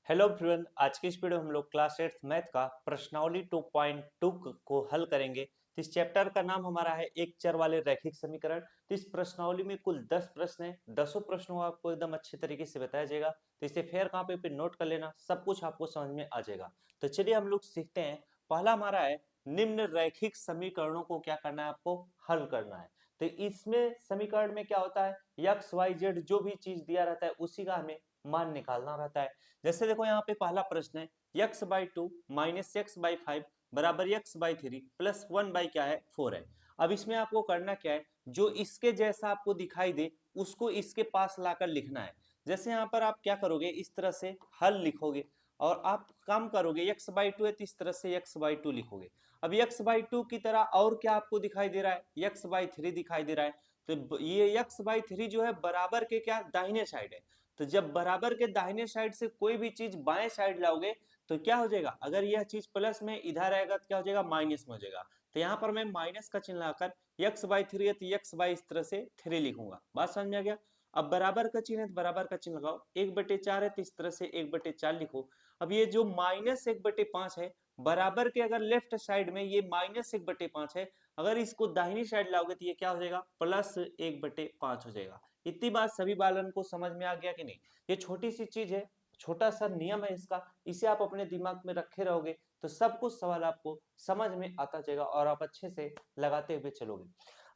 Hello everyone, आज की इस वीडियो में हम लोग क्लास 8 मैथ का प्रश्नावली 2.2 को हल करेंगे। तो इस चैप्टर का नाम हमारा है एक चर वाले रैखिक समीकरण। तो इस प्रश्नावली में कुल 10 प्रश्न हैं। 10 प्रश्नों को आपको एकदम अच्छे तरीके से बताया जाएगा। तो इसे फेयर कॉपी पे नोट कर लेना, सब कुछ आपको समझ में आ जाएगा। तो चलिए हम लोग सीखते हैं। पहला हमारा है निम्न रैखिक समीकरणों को क्या करना है, आपको हल करना है। तो इसमें समीकरण में क्या होता है, एक्स वाई जेड जो भी चीज दिया रहता है उसी का हमें मान निकालना रहता है। जैसे देखो यहाँ पे पहला प्रश्न है x by two minus x by five बराबर x by three plus one by क्या है 4 है। अब इसमें आपको करना क्या है, जो इसके जैसा आपको दिखाई दे उसको इसके पास लाकर लिखना है। जैसे यहाँ पर आप क्या करोगे, इस तरह से हल लिखोगे और आप काम करोगे x बाई टू है तो इस तरह से x बाई टू लिखोगे। अब x बाई टू की तरह और क्या आपको दिखाई दे रहा है, x बाई थ्री दिखाई दे रहा है। तो ये x बाई थ्री जो है बराबर के क्या दाहिने साइड है। तो जब बराबर के दाहिने साइड से कोई भी चीज बाएं साइड लाओगे तो क्या हो जाएगा, अगर यह चीज प्लस में इधर आएगा तो क्या हो जाएगा, माइनस में हो जाएगा। तो यहाँ पर मैं माइनस का चिन्ह लाकर एक्स बाई थ्री है तो एक्स बाई इस तरह से थ्री लिखूंगा। बात समझ में आ गया। अब बराबर का चिन्ह है तो बराबर का चिन्ह लगाओ, एक बटे चार है तो इस तरह से एक बटे चार लिखो। अब ये जो माइनस एक बटे पांच है बराबर के अगर लेफ्ट साइड में ये माइनस एक बटे पांच है, अगर इसको दाहिनी साइड लाओगे तो ये क्या हो जाएगा, प्लस एक बटे पांच हो जाएगा। इतनी बात सभी बालन को समझ में आ गया कि नहीं। ये छोटी सी चीज है, छोटा सा नियम है इसका, इसे आप अपने दिमाग में रखे रहोगे तो सब कुछ सवाल आपको समझ में आता जाएगा और आप अच्छे से लगाते हुए चलोगे।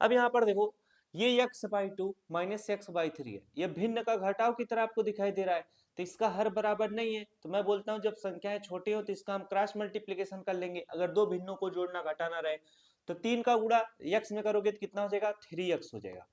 अब यहाँ पर देखो, ये x by two minus x by three है, ये भिन्न का घटाव की तरह आपको दिखाई दे रहा है। तो इसका हर बराबर नहीं है तो मैं बोलता हूं जब संख्याएं छोटी हो तो इसका हम क्रॉस मल्टीप्लीकेशन कर लेंगे। अगर दो भिन्नों को जोड़ना घटाना रहे तो तीन का गुणा x में करोगे तो कितना हो जाएगा, 3x हो जाएगा।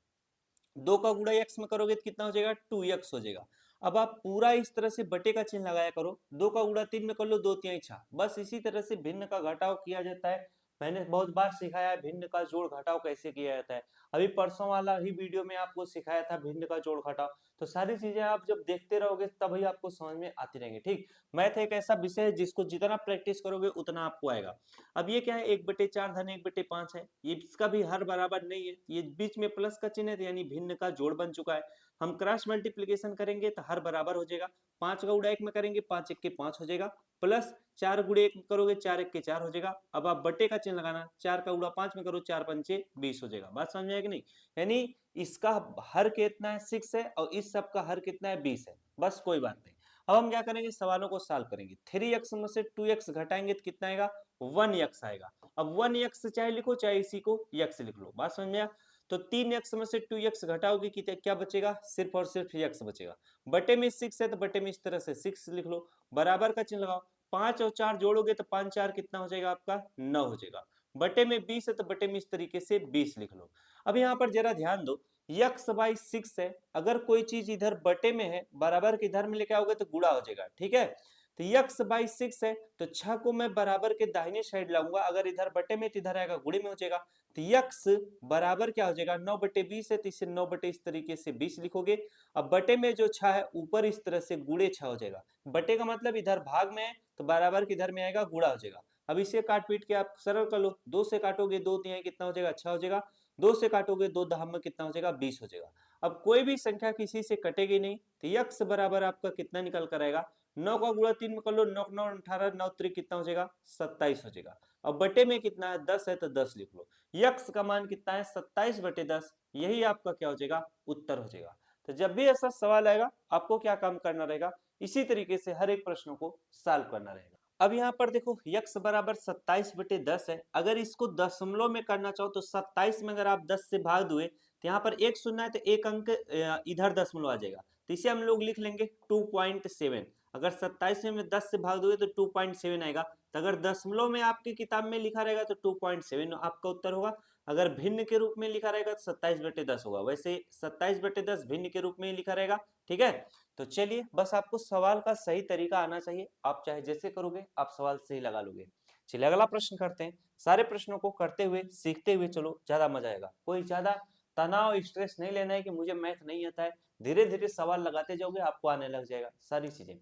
दो का गुणा x में करोगे तो कितना हो जाएगा, 2x हो जाएगा। अब आप पूरा इस तरह से बटे का चिन्ह लगाया करो, दो का गुणा तीन में कर लो, दो तिया छह। बस इसी तरह से भिन्न का घटाव किया जाता है। मैंने बहुत बार सिखाया है भिन्न का जोड़ घटाव कैसे किया जाता है। अभी परसों वाला ही वीडियो में आपको सिखाया था भिन्न का जोड़ घटाव। तो सारी चीजें आप जब देखते रहोगे तभी आपको समझ में आती रहेंगी। ठीक, मैथ एक ऐसा विषय है जिसको जितना प्रैक्टिस करोगे उतना आपको आएगा। अब ये क्या है, एक बटे चार धन एक बटे पांच है, ये इसका भी हर बराबर नहीं है, ये बीच में प्लस का चिन्ह है यानी भिन्न का जोड़ बन चुका है। हम क्रॉस मल्टीप्लीकेशन करेंगे तो हर बराबर हो जाएगा। पांच का गुणा एक में करेंगे, पांच एक के पांच हो जाएगा, प्लस चार गुणे एक में करोगे चार एक के चार हो जाएगा। अब आप बटे का चिन्ह लगाना, चार का गुणा पांच में करो, चार पंचे 20 हो जाएगा। बात समझ में आएगी नहीं। यानी इसका हर कितना है, 6 है और इस सब का हर कितना है, 20 है। बस कोई बात नहीं। अब हम क्या करेंगे, सवालों को सॉल्व करेंगे। 3x में से 2x घटाएंगे तो कितना आएगा, 1x आएगा। अब 1x चाहे लिखो चाहे इसी को x लिख लो। बात समझ में आया। तो 3x में से 2x घटाओगे कि क्या बचेगा, सिर्फ और सिर्फ x बचेगा। बटे में 6 है तो बटे में इस तरह से 6 लिख लो, बराबर का चिन्ह लगाओ। पांच और चार जोड़ोगे तो पांच चार कितना हो जाएगा आपका, 9 हो जाएगा। बटे में 20 है तो बटे में इस तरीके से 20 लिख लो। अब यहाँ पर जरा ध्यान दो, x बाई 6 है, अगर कोई चीज इधर बटे में है बराबर के इधर में लेके आओगे तो गुणा हो जाएगा। ठीक है, तो x बाई 6 है तो 6 को मैं बराबर के दाहिने साइड लाऊंगा, अगर इधर बटे में तो इधर आएगा गुणे में हो जाएगा। तो x बराबर क्या हो जाएगा, 9 बटे 20 है तो इसे 9 बटे इस तरीके से 20 लिखोगे। अब बटे में जो 6 है ऊपर इस तरह से गुणे 6 हो जाएगा। बटे का मतलब इधर भाग में है तो बराबर के इधर में आएगा गुणा हो जाएगा। अब इसे काट पीट के आप सरल कर लो, दो से काटोगे दो तिहाई कितना हो जाएगा, 6 हो जाएगा। दो से काटोगे दो दहम में कितना हो जाएगा, 20 हो जाएगा। अब कोई भी संख्या किसी से कटेगी नहीं तो x बराबर आपका कितना निकल कर आएगा, 9 का गुणा 3 में कर लो, 9 9 18 9 3 कितना हो जाएगा, 27 हो जाएगा। अब बटे में कितना है, 10 है तो 10 लिख लो। x का मान कितना है, 27 बटे 10, यही आपका क्या हो जाएगा, उत्तर हो जाएगा। तो जब भी ऐसा सवाल आएगा आपको क्या काम करना रहेगा, इसी तरीके से हर एक प्रश्नों को सॉल्व करना रहेगा। अब यहाँ पर देखो x बराबर 27 बटे 10 है, अगर इसको दशमलव में करना चाहो तो 27 में अगर आप 10 से भाग दोगे तो यहाँ पर एक शून्य है तो एक अंक इधर दशमलव आ जाएगा, तो इसे हम लोग लिख लेंगे 2.7। अगर 27 में 10 से भाग दोगे तो 2.7 आएगा। तो अगर दशमलव में आपकी किताब में लिखा रहेगा तो 2.7 आपका उत्तर होगा। अगर भिन्न के रूप में लिखा रहेगा तो 27 बटे 10 होगा। वैसे 27 बटे 10 भिन्न के रूप में ही लिखा रहेगा। ठीक है, तो चलिए बस आपको सवाल का सही तरीका आना चाहिए, आप चाहे जैसे करोगे आप सवाल सही लगा लोगे। चलिए अगला प्रश्न करते हैं। सारे प्रश्नों को करते हुए सीखते हुए चलो, ज्यादा मजा आएगा। कोई ज्यादा तनाव स्ट्रेस नहीं लेना है कि मुझे मैथ नहीं आता है, धीरे धीरे सवाल लगाते जाओगे आपको आने लग जाएगा सारी चीजें।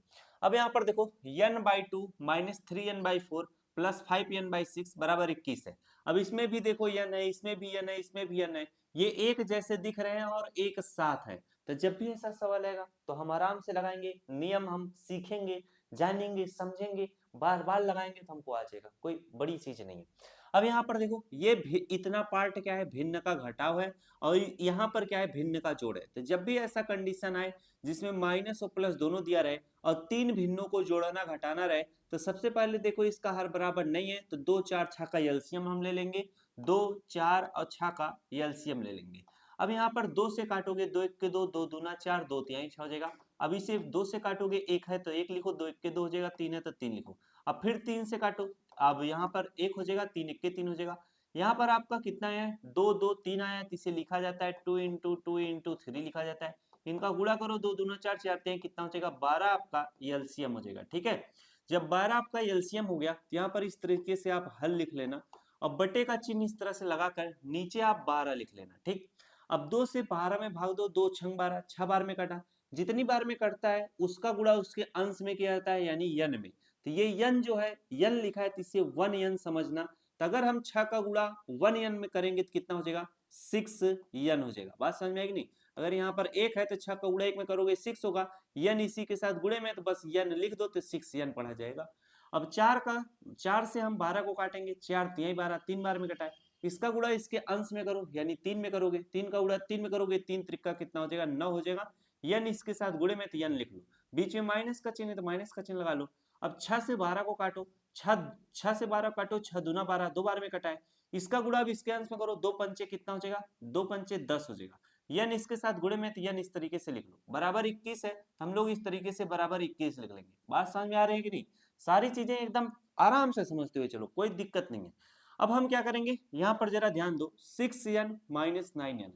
अब यहाँ पर देखो n by two minus 3n by four plus 5n by six बराबर 21 है। अब इसमें भी देखो n है, इसमें भी n है, इसमें भी n है, ये एक जैसे दिख रहे हैं और एक साथ है। तो जब भी ऐसा सवाल आएगा तो हम आराम से लगाएंगे, नियम हम सीखेंगे जानेंगे समझेंगे, बार बार लगाएंगे तो हमको आ जाएगा, कोई बड़ी चीज नहीं है। अब यहाँ पर देखो ये इतना पार्ट क्या है, भिन्न का घटाव है, और यहाँ पर क्या है, भिन्न का जोड़ है। तो जब भी ऐसा कंडीशन आए जिसमें माइनस और प्लस दोनों दिया रहे और तीन भिन्नों को जोड़ना घटाना रहे, तो सबसे पहले देखो इसका हर बराबर नहीं है, तो 2 4 6 का एलसीएम हम ले लेंगे, 2 4 और 6 का एलसीएम ले लेंगे। अब यहाँ पर 2 से काटोगे, 2 1 के 2, 2 दूना 4, 2 तिहाई 6 हो जाएगा। अब इसे 2 से काटोगे, 1 है तो 1 लिखो, 2 1 के 2 हो जाएगा, 3 है तो 3 लिखो। अब फिर 3 से काटो, अब यहाँ पर 1 हो जाएगा, 3 1 के 3 हो जाएगा। यहाँ पर आपका कितना है, 2 2 3 आया है, तो इसे लिखा जाता है 2 इंटू 2 इंटू 3 लिखा जाता है। इनका गुणा करो, 2 दूना 4 चाहते हैं, कितना हो जाएगा 12 आपका एलसीएम हो जाएगा। ठीक है, जब 12 आपका एलसीएम हो गया तो यहाँ पर इस तरीके से आप हल लिख लेना, और बटे का चिन्ह इस तरह से लगाकर नीचे आप 12 लिख लेना। ठीक, अब 2 से 12 में भाग दो, 2 छंग 12, 6 बार में कटा, जितनी बार में कटता है उसका गुणा उसके अंश में किया जाता है, यानी यन में। तो ये यन जो है, यन लिखा है तो इसे 1 यन समझना। तो अगर हम 6 का गुणा 1 यन में करेंगे तो कितना हो जाएगा, 6 यन हो जाएगा। बात समझ में आएगी नहीं? अगर यहाँ पर 1 है तो 6 का गुणा 1 में करोगे 6 होगा, यन इसी के साथ गुणे में, तो बस यन लिख दो तो 6 यन पढ़ा जाएगा। अब 4 से हम 12 को काटेंगे, 4 तिहाई 12, 3 बार में कटा है, इसका गुणा इसके अंश में करो, यानी 3 में करोगे, 3 का गुणा 3 में करोगे, 3 त्रिका कितना हो जाएगा, 9 हो जाएगा। यन इसके साथ गुणे में तो यन लिख लो, बीच में माइनस का चिन्ह है तो माइनस का चिन्ह लगा लो। अब 6 से 12 को काटो, 6 से 12 काटो, 6 दूना 12, 2 बार में कटा है, इसका गुणा अब इसके अंश में करो, 2 पंचे कितना हो जाएगा, 2 पंचे 10 हो जाएगा। यन इसके साथ गुणे में तो यन इस तरीके से लिख लो, बराबर 21 है, हम लोग इस तरीके से बराबर 21 लिख लेंगे। बात समझ में आ रही है कि नहीं? सारी चीजें एकदम आराम से समझते हुए चलो, कोई दिक्कत नहीं है। अब हम क्या करेंगे, यहाँ पर जरा ध्यान दो, 6n माइनस 9n,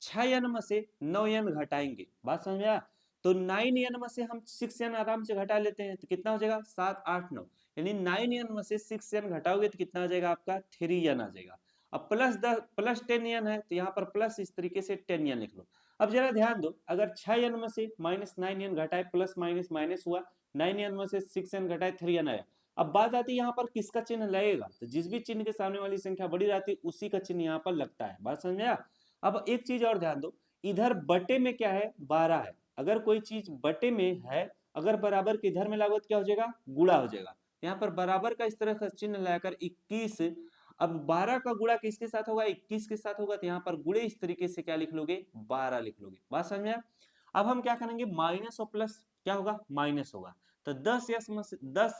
6n में से 9n घटाएंगे। बात समझ में आया? तो 9n में से हम 6n आराम से घटा लेते हैं, तो कितना हो जाएगा, 7 8 9, यानी 9n में से 6n घटाओगे तो कितना आ जाएगा आपका, 3n आ जाएगा। अब प्लस 10n है, तो यहाँ पर प्लस इस तरीके से 10n लिख लो। अब जरा ध्यान दो, अगर 6n में से माइनस 9n घटाए, प्लस माइनस माइनस हुआ, 9n में से 6n घटाए 3n आया। अब बात आती है यहाँ पर किसका चिन्ह लगेगा, तो जिस भी चिन्ह के सामने वाली संख्या बड़ी रहती है उसी का चिन्ह यहाँ पर लगता है। बात समझ में आया? अब एक चीज और ध्यान दो, इधर बटे में क्या है, 12 है। अगर कोई चीज बटे में है, अगर बराबर के इधर में लागो तो क्या हो जाएगा, गुणा हो जाएगा। यहाँ पर बराबर का इस तरह का चिन्ह लगाकर 21, अब 12 का गुणा किसके साथ होगा, 21 के साथ होगा, तो यहाँ पर गुणे इस तरीके से क्या लिख लोगे, 12 लिख लोगे। बात समझ में आया? अब हम क्या करेंगे, माइनस और प्लस क्या होगा, माइनस होगा, तो 10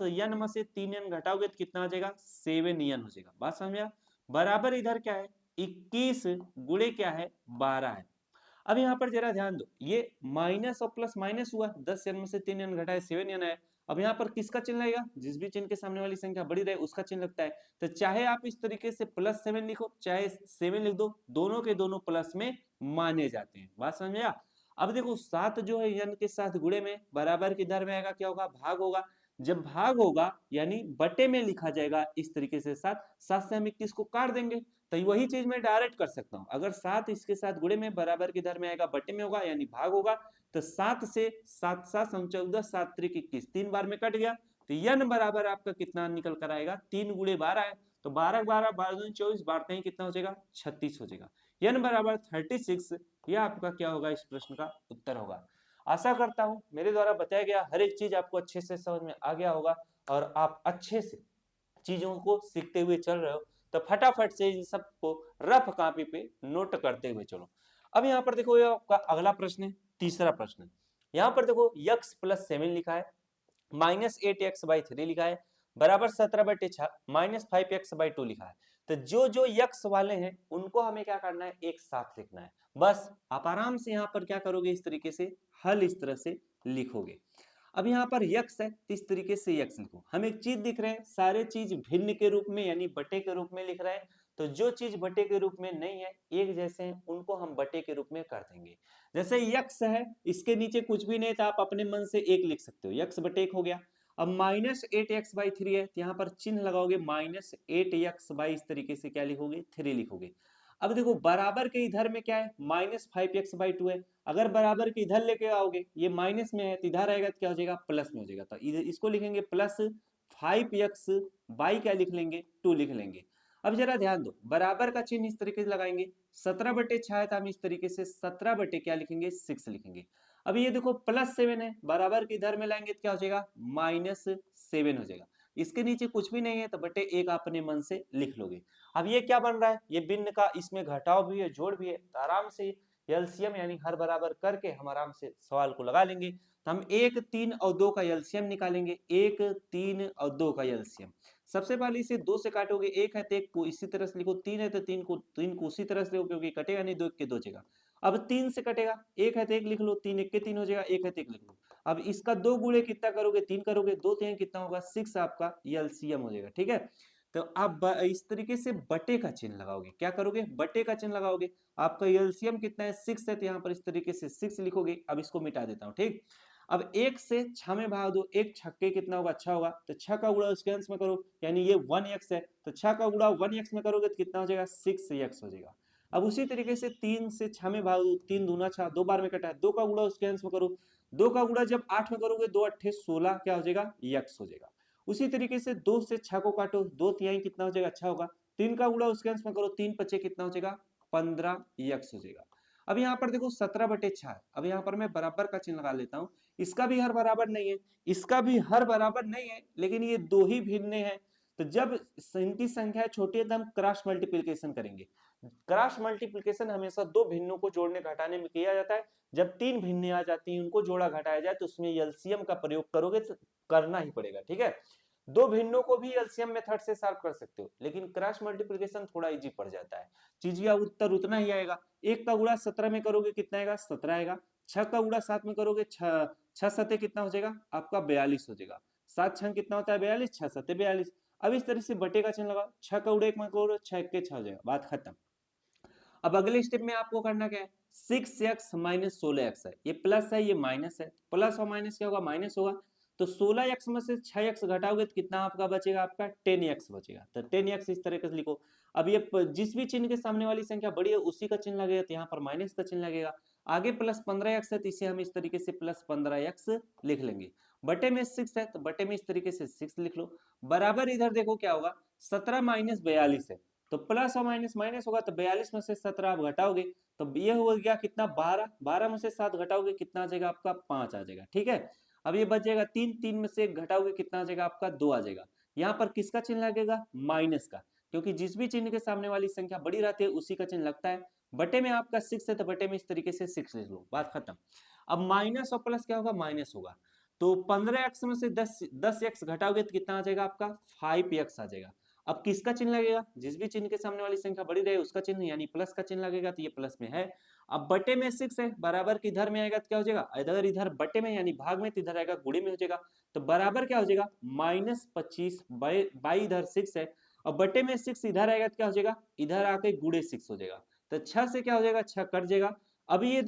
यन में से 3n घटाओगे तो कितना आ जाएगा, 7n हो जाएगा। बात समझ में आया? बराबर इधर क्या है, 21 गुणे क्या है, 12 है। अब यहाँ पर जरा ध्यान दो, ये माइनस और प्लस माइनस हुआ, 10n में से 3n घटाए 7n आया। अब यहाँ पर किसका चिन्ह लगेगा, जिस भी चिन्ह के सामने वाली संख्या बड़ी रहे उसका चिन्ह लगता है। तो चाहे आप इस तरीके से +7 लिखो, चाहे 7 लिख दो, दोनों के दोनों प्लस में माने जाते हैं। बात समझ में आया? अब देखो 7 जो है यन के साथ गुणे में, बराबर किधर में आएगा, क्या होगा, भाग होगा। जब भाग होगा यानी बटे में लिखा जाएगा इस तरीके से, 7 से हम 21 को काट देंगे, तो वही चीज मैं डायरेक्ट कर सकता हूँ। अगर 7 इसके साथ गुणे में, बराबर किधर में आएगा, बटे में होगा, यानी भाग होगा, तो 7 से 7 7 14, 7 त्रिक 21, 3 बार में कट गया, तो यन बराबर आपका कितना निकल कर आएगा, 3 गुणे 12 है, तो 12 12 12 24, बारते ही कितना हो जाएगा, 36 हो जाएगा। यन बराबर 36, यह आपका क्या होगा, इस प्रश्न का उत्तर होगा। आशा करता हूं मेरे द्वारा बताया गया हर एक चीज आपको अच्छे से समझ में आ गया होगा, और आप अच्छे से चीजों को सीखते हुए चल रहे हो। तो फटाफट से इन सबको रफ कॉपी पे नोट करते हुए चलो। अब यहाँ पर देखो, ये आपका अगला प्रश्न है, तीसरा प्रश्न। यहाँ पर देखो x + 7 लिखा है, -8x/3 लिखा है, बराबर 17/6, -5x/2 लिखा है। तो जो जो x वाले हैं उनको हमें क्या करना है, एक साथ लिखना है। बस आप आराम से यहाँ पर क्या करोगे, इस तरीके से हल इस तरह से लिखोगे। अब यहाँ पर x है, इस तरीके से x लिखो। हम एक चीज दिख रहे हैं, सारे चीज भिन्न के रूप में यानी बटे के रूप में लिख रहे हैं, तो जो चीज बटे के रूप में नहीं है, एक जैसे हैं, उनको हम बटे के रूप में कर देंगे। जैसे x है, इसके नीचे कुछ भी नहीं था, आप अपने मन से 1 लिख सकते हो, x बटे 1 हो गया। अब -8x/3 है, तो यहाँ पर चिन्ह लगाओगे, -8x/ इस तरीके से क्या लिखोगे, 3 लिखोगे। अब देखो बराबर के इधर में क्या है, -5x/2 है, अगर बराबर के इधर लेके आओगे, ये माइनस में है तो इधर आएगा तो क्या हो जाएगा, प्लस में हो जाएगा। तो इसको लिखेंगे +5x/ क्या लिख लेंगे, 2 लिख लेंगे। अब जरा ध्यान दो, बराबर का चिन्ह इस तरीके से लगाएंगे, 17/6 है तो हम इस तरीके से 17 बटे क्या लिखेंगे, 6 लिखेंगे। अब ये देखो +7 है, बराबर के इधर में लाएंगे तो क्या हो जाएगा -7 हो जाएगा। इसके नीचे कुछ भी नहीं है तो बटे 1 अपने मन से लिख लोगे। अब ये क्या बन रहा है, ये भिन्न का इसमें घटाव भी है जोड़ भी है, तो आराम से एलसीएम यानी हर बराबर करके हम आराम से सवाल को लगा लेंगे। तो हम 1, 3 और 2 का एलसीएम निकालेंगे। 1, 3 और 2 का एलसीएम। सबसे पहले इसे 2 से काटोगे, 1 है तो 1 को इसी तरह से लिखो, 3 है तो 3 को उसी तरह से लिखो क्योंकि कटेगा नहीं, 2 के 2 जगह। अब 3 से कटेगा, 1 है तो 1 लिख लो, 3 1 के 3 हो जाएगा, 1 है तो 1 लिख लो। अब इसका 2 गुणे कितना करोगे, 3 करोगे, 2 3 कितना होगा 6 आपका एलसीएम हो जाएगा। ठीक है, तो आप इस तरीके से बटे का चिन्ह लगाओगे। क्या करोगे, बटे का चिन्ह लगाओगे। आपका एलसीएम कितना है 6 है, तो यहाँ पर इस तरीके से 6 लिखोगे। अब इसको मिटा देता हूँ। ठीक, अब 1 से 6 में भाग दो, 1 छक्के कितना होगा 6 होगा, तो 6 का गुणा उसके अंश में करो, यानी ये 1x है, तो 6 का गुणा 1x में करोगे तो कितना हो जाएगा 6x हो जाएगा। अब उसी तरीके से 3 से 6 में भाग दो, 3 दूना 6, 2 बार में कटा है, 2 का गुणा उसके अंश में करो, 2 का गुणा जब 8 में करोगे 2 8 16 क्या हो जाएगा x हो जाएगा। उसी तरीके से 2 से 6 को काटो, 2 तिहाई कितना हो जाएगा 6 होगा, 3 का गुणा उसके अंश में करो, 3 पचे कितना हो जाएगा 15x हो जाएगा। अब यहाँ पर देखो 17 बटे 6, अब यहाँ पर मैं बराबर का चिन्ह लगा लेता हूँ। इसका भी हर बराबर नहीं है, इसका भी हर बराबर नहीं है, लेकिन ये दो ही भिन्न हैं। तो जब इनकी संख्या छोटी है तो हम क्रॉस मल्टीप्लिकेशन करेंगे। क्रॉस मल्टीप्लिकेशन हमेशा दो भिन्नों को जोड़ने घटाने में किया जाता है। जब तीन भिन्नें आ जाती हैं उनको जोड़ा घटाया जाए तो उसमें एलसीएम का प्रयोग करोगे तो करना ही पड़ेगा। ठीक है, दो भिन्नों को भी एलसीएम मेथड से सॉल्व कर सकते हो, लेकिन क्रॉस मल्टीप्लिकेशन थोड़ा इजी पड़ जाता है। चीज का उत्तर उतना ही आएगा। 1 का गुणा 17 में करोगे कितना आएगा 17 आएगा। 6 का गुणा 7 में करोगे 6 सते कितना हो जाएगा आपका 42 हो जाएगा। 7 6 कितना होता है 42, 6 सते 42। अब इस तरह से बटे का चिन्ह लगाओ, 6 का गुणा 1 में करोगे 6 1 6 हो जाएगा, बात खत्म। अब अगले स्टेप में आपको करना क्या है, 6x माइनस 16x है, ये प्लस है ये माइनस है, प्लस और माइनस क्या होगा माइनस होगा। तो 16x में से 6x घटाओगे तो कितना आपका बचेगा आपका 10x बचेगा। तो 10x इस तरह से लिखो। अब ये जिस भी चिन्ह के सामने वाली संख्या बड़ी है उसी का चिन्ह लगेगा, तो यहाँ पर माइनस का चिन्ह लगेगा। आगे प्लस 15x है तो इसे हम इस तरीके से प्लस 15x लिख लेंगे। बटे में 6 है तो बटे में इस तरीके से 6 लिख लो। बराबर इधर देखो क्या होगा 17 माइनस 42 है, तो प्लस और माइनस माइनस होगा, तो 42 में से 17 आप घटाओगे तो ये हो गया कितना 12, 12 में से 7 घटाओगे कितना आ जाएगा आपका 5 आ जाएगा। ठीक है, अब ये बच जाएगा 3, 3 में से 1 घटाओगे कितना आ जाएगा आपका 2 आ जाएगा। यहाँ पर किसका चिन्ह लगेगा माइनस का, क्योंकि जिस भी चिन्ह के सामने वाली संख्या बड़ी रहती है उसी का चिन्ह लगता है। बटे में आपका 6 है तो बटे में इस तरीके से 6 लिख लो, बात खत्म। अब माइनस और प्लस क्या होगा माइनस होगा, तो 15x में से 10x घटाओगे तो कितना आ जाएगा आपका 5x आ जाएगा। अब किसका चिन्ह लगेगा, जिस भी चिन्ह के सामने वाली संख्या बड़ी रहे उसका चिन्ह यानी प्लस का चिन्ह लगेगा, तो ये प्लस में है। अब बटे में 6 है, बराबर के इधर में आएगा तो क्या हो जाएगा, अगर इधर बटे में यानी भाग में तो इधर आएगा गुणे में हो जाएगा, तो बराबर क्या हो जाएगा -25 बाई इधर 6 है, और बटे में 6 इधर आएगा तो क्या हो जाएगा इधर आके गुणे 6 हो जाएगा, तो 6 से क्या हो जाएगा 6 कट जाएगा। अब ये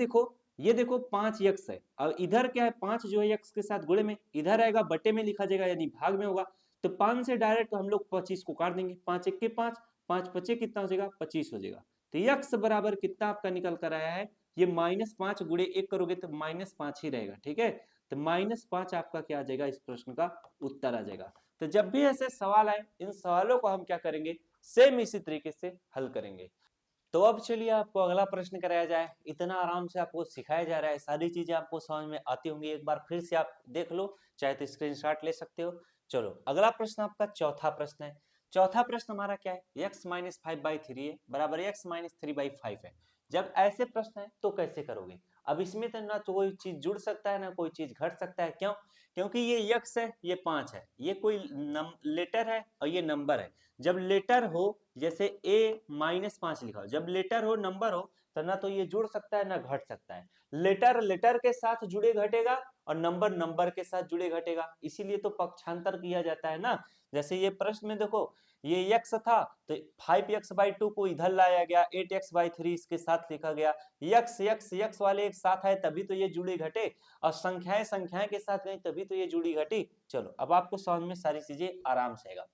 देखो 5x है, और इधर क्या है 5 जो है x के साथ गुणे में, इधर आएगा बटे में लिखा जाएगा यानी भाग में होगा, तो 5 से डायरेक्ट हम लोग 25 को काट देंगे, 5 1 के 5, 5 पचे कितना हो जाएगा 25 हो जाएगा। तो x बराबर कितना आपका निकल कर आया है, ये -5 गुणे 1 करोगे तो -5 ही रहेगा। ठीक है, तो -5 आपका क्या आ जाएगा, इस प्रश्न का उत्तर आ जाएगा। तो जब भी ऐसे सवाल आए इन सवालों को हम क्या करेंगे सेम इसी तरीके से हल करेंगे। तो अब चलिए आपको अगला प्रश्न कराया जाए। इतना आराम से आपको सिखाया जा रहा है, सारी चीजें आपको समझ में आती होंगी, एक बार फिर से आप देख लो, चाहे तो स्क्रीनशॉट ले सकते हो। चलो अगला प्रश्न आपका चौथा प्रश्न है। चौथा प्रश्न हमारा क्या है, x माइनस 5/3 है बराबर x माइनस 3/5 है। जब ऐसे प्रश्न है तो कैसे करोगे। अब इसमें तो ना तो कोई चीज जुड़ सकता है ना कोई चीज घट सकता है, क्यों, क्योंकि ये x है ये 5 है, ये कोई लेटर है और ये नंबर है। जब लेटर हो जैसे a -5 लिखा हो, जब लेटर हो नंबर हो तो ना तो ये जुड़ सकता है ना घट सकता है। लेटर लेटर के साथ जुड़े घटेगा और नंबर नंबर के साथ जुड़े घटेगा, इसीलिए तो पक्षांतर किया जाता है ना। जैसे ये प्रश्न में देखो ये x था तो 5x/2 को इधर लाया गया, 8x/3 इसके साथ लिखा गया, x वाले एक साथ आए तभी तो ये जुड़ी घटे, और संख्याएं संख्याएं के साथ गई तभी तो ये जुड़ी घटी। चलो अब आपको समझ में सारी चीजें आराम से आएगा।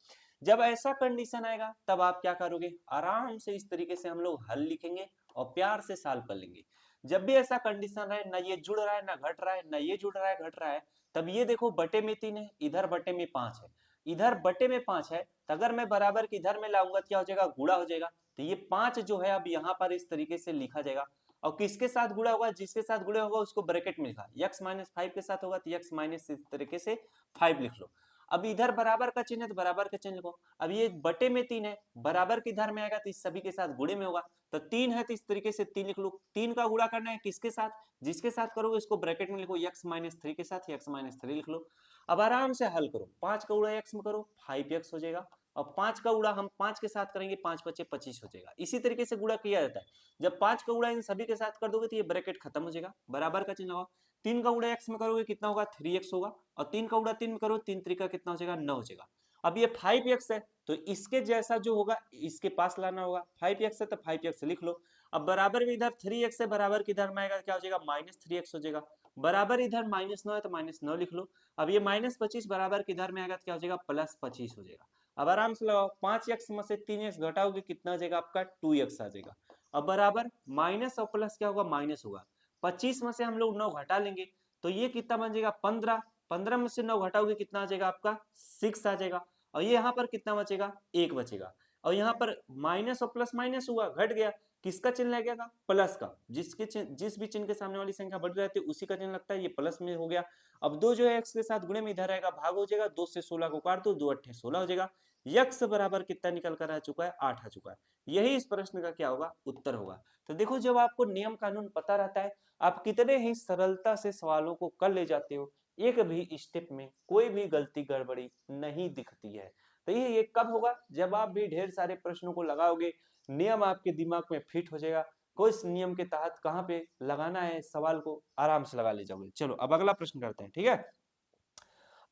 जब ऐसा कंडीशन आएगा तब आप क्या करोगे, आराम से इस तरीके से हम लोग हल लिखेंगे और प्यार से सॉल्व कर लेंगे। जब भी ऐसा कंडीशन है ना ये जुड़ रहा है ना घट रहा है, ना ये जुड़ रहा है घट रहा है, तब ये देखो बटे में 3 है, इधर बटे में 5 है, इधर बटे में 5 है, तो अगर मैं बराबर के इधर में लाऊंगा क्या हो जाएगा गुणा हो जाएगा। तो ये 5 जो है अब यहाँ पर इस तरीके से लिखा जाएगा, और किसके साथ गुणा होगा, जिसके साथ गुणा होगा उसको ब्रैकेट में लिखा, x माइनस 5 के साथ होगा तो x माइनस इस तरीके से 5 लिख लो। अब इधर बराबर का चिन्ह है तो बराबर का चिन्ह लिखो। अब ये बटे में 3 है, बराबर किधर में आएगा तो इस सभी के साथ गुणे में होगा, तो 3 है तो इस तरीके से 3 लिख लो। 3 का गुणा करना है किसके साथ, जिसके साथ करोगे इसको ब्रैकेट में लिखो, x माइनस 3 के साथ x माइनस 3 लिख लो। अब आराम से हल करो, 5 का गुणा x में करो 5x हो जाएगा, और 5 का गुणा हम 5 के साथ करेंगे 5 बचे 25 हो जाएगा। इसी तरीके से गुणा किया जाता है, जब 5 का गुणा इन सभी के साथ कर दोगे तो ये ब्रैकेट खत्म हो जाएगा, बराबर का चिन्ह लगाओ। 3 का गुणा x में करोगे कितना होगा 3x होगा, और 3 का गुणा 3 में करो 3 3 का कितना हो जाएगा 9 हो जाएगा। अब ये 5x है तो इसके जैसा जो होगा इसके पास लाना होगा, 5x है तो 5x लिख लो। अब बराबर में इधर 3x है, बराबर किधर में आएगा क्या हो जाएगा माइनस 3x हो जाएगा, बराबर इधर -9 है तो -9 लिख लो। अब ये -25 बराबर किधर में आएगा तो क्या हो जाएगा +25 हो जाएगा। अब आराम से लगाओ, 5x में से 3x घटाओगे कितना हो जाएगा आपका 2x आ जाएगा। अब बराबर माइनस और प्लस क्या होगा माइनस होगा, 25 में से हम लोग 9 घटा लेंगे तो ये कितना बन जाएगा 15, 15 में से 9 घटाओगे कितना आ जाएगा आपका 6 आ जाएगा, और ये यहाँ पर कितना बचेगा 1 बचेगा, और यहाँ पर माइनस और प्लस माइनस हुआ घट गया, किसका चिन्ह लगेगा प्लस का, जिस भी चिन्ह के सामने वाली संख्या बढ़ जाती है उसी का चिन्ह लगता है, ये प्लस में हो गया। अब 2 जो है x के साथ गुणे में इधर आएगा भाग हो जाएगा, 2 से 16 को काट दो 2 8 16 हो जाएगा, x बराबर कितना निकल कर आ चुका है 8 आ चुका है। यही इस प्रश्न का क्या होगा उत्तर होगा। तो देखो जब आपको नियम कानून पता रहता है आप कितने ही सरलता से सवालों को कर ले जाते हो, एक भी स्टेप में कोई भी गलती गड़बड़ी नहीं दिखती है। तो ये कब होगा, जब आप भी ढेर सारे प्रश्नों को लगाओगे, नियम आपके दिमाग में फिट हो जाएगा, कोई इस नियम के तहत कहाँ पे लगाना है सवाल को आराम से लगा ले जाओगे। चलो अब अगला प्रश्न करते हैं, ठीक है।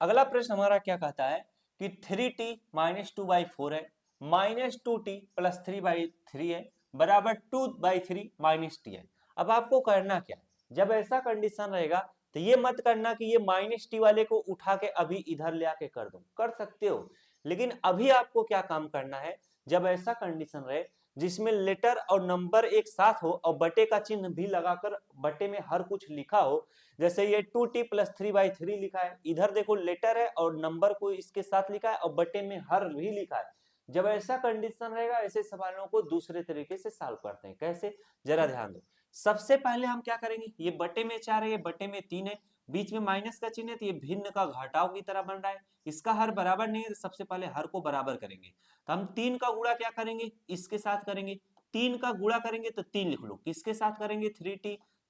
अगला प्रश्न हमारा क्या कहता है कि 3t माइनस 2/4 है, -2t प्लस 3/3 है, बराबर 2/3 माइनस टी है। अब आपको करना क्या है, जब ऐसा कंडीशन रहेगा तो ये मत करना कि ये माइनस टी वाले को उठा के अभी इधर ले आके कर दो, कर सकते हो, लेकिन अभी आपको क्या काम करना है, जब ऐसा कंडीशन रहे जिसमें लेटर और नंबर एक साथ हो और बटे का चिन्ह भी लगाकर बटे में हर कुछ लिखा हो, जैसे ये 2t प्लस 3/3 लिखा है, इधर देखो लेटर है और नंबर को इसके साथ लिखा है और बटे में हर भी लिखा है। जब ऐसा कंडीशन रहेगा ऐसे सवालों को दूसरे तरीके से सॉल्व करते हैं। कैसे, जरा ध्यान दो। सबसे पहले हम क्या करेंगे, ये बटे में 4 है, ये बटे में 3 है, बीच में माइनस का चिन्ह है तो ये भिन्न का घटाव की तरह बन रहा है, इसका हर बराबर नहीं है तो सबसे पहले हर को बराबर करेंगे। तो हम 3 का गुणा क्या करेंगे, इसके साथ करेंगे, 3 का गुणा करेंगे तो 3 लिख लो, किसके साथ करेंगे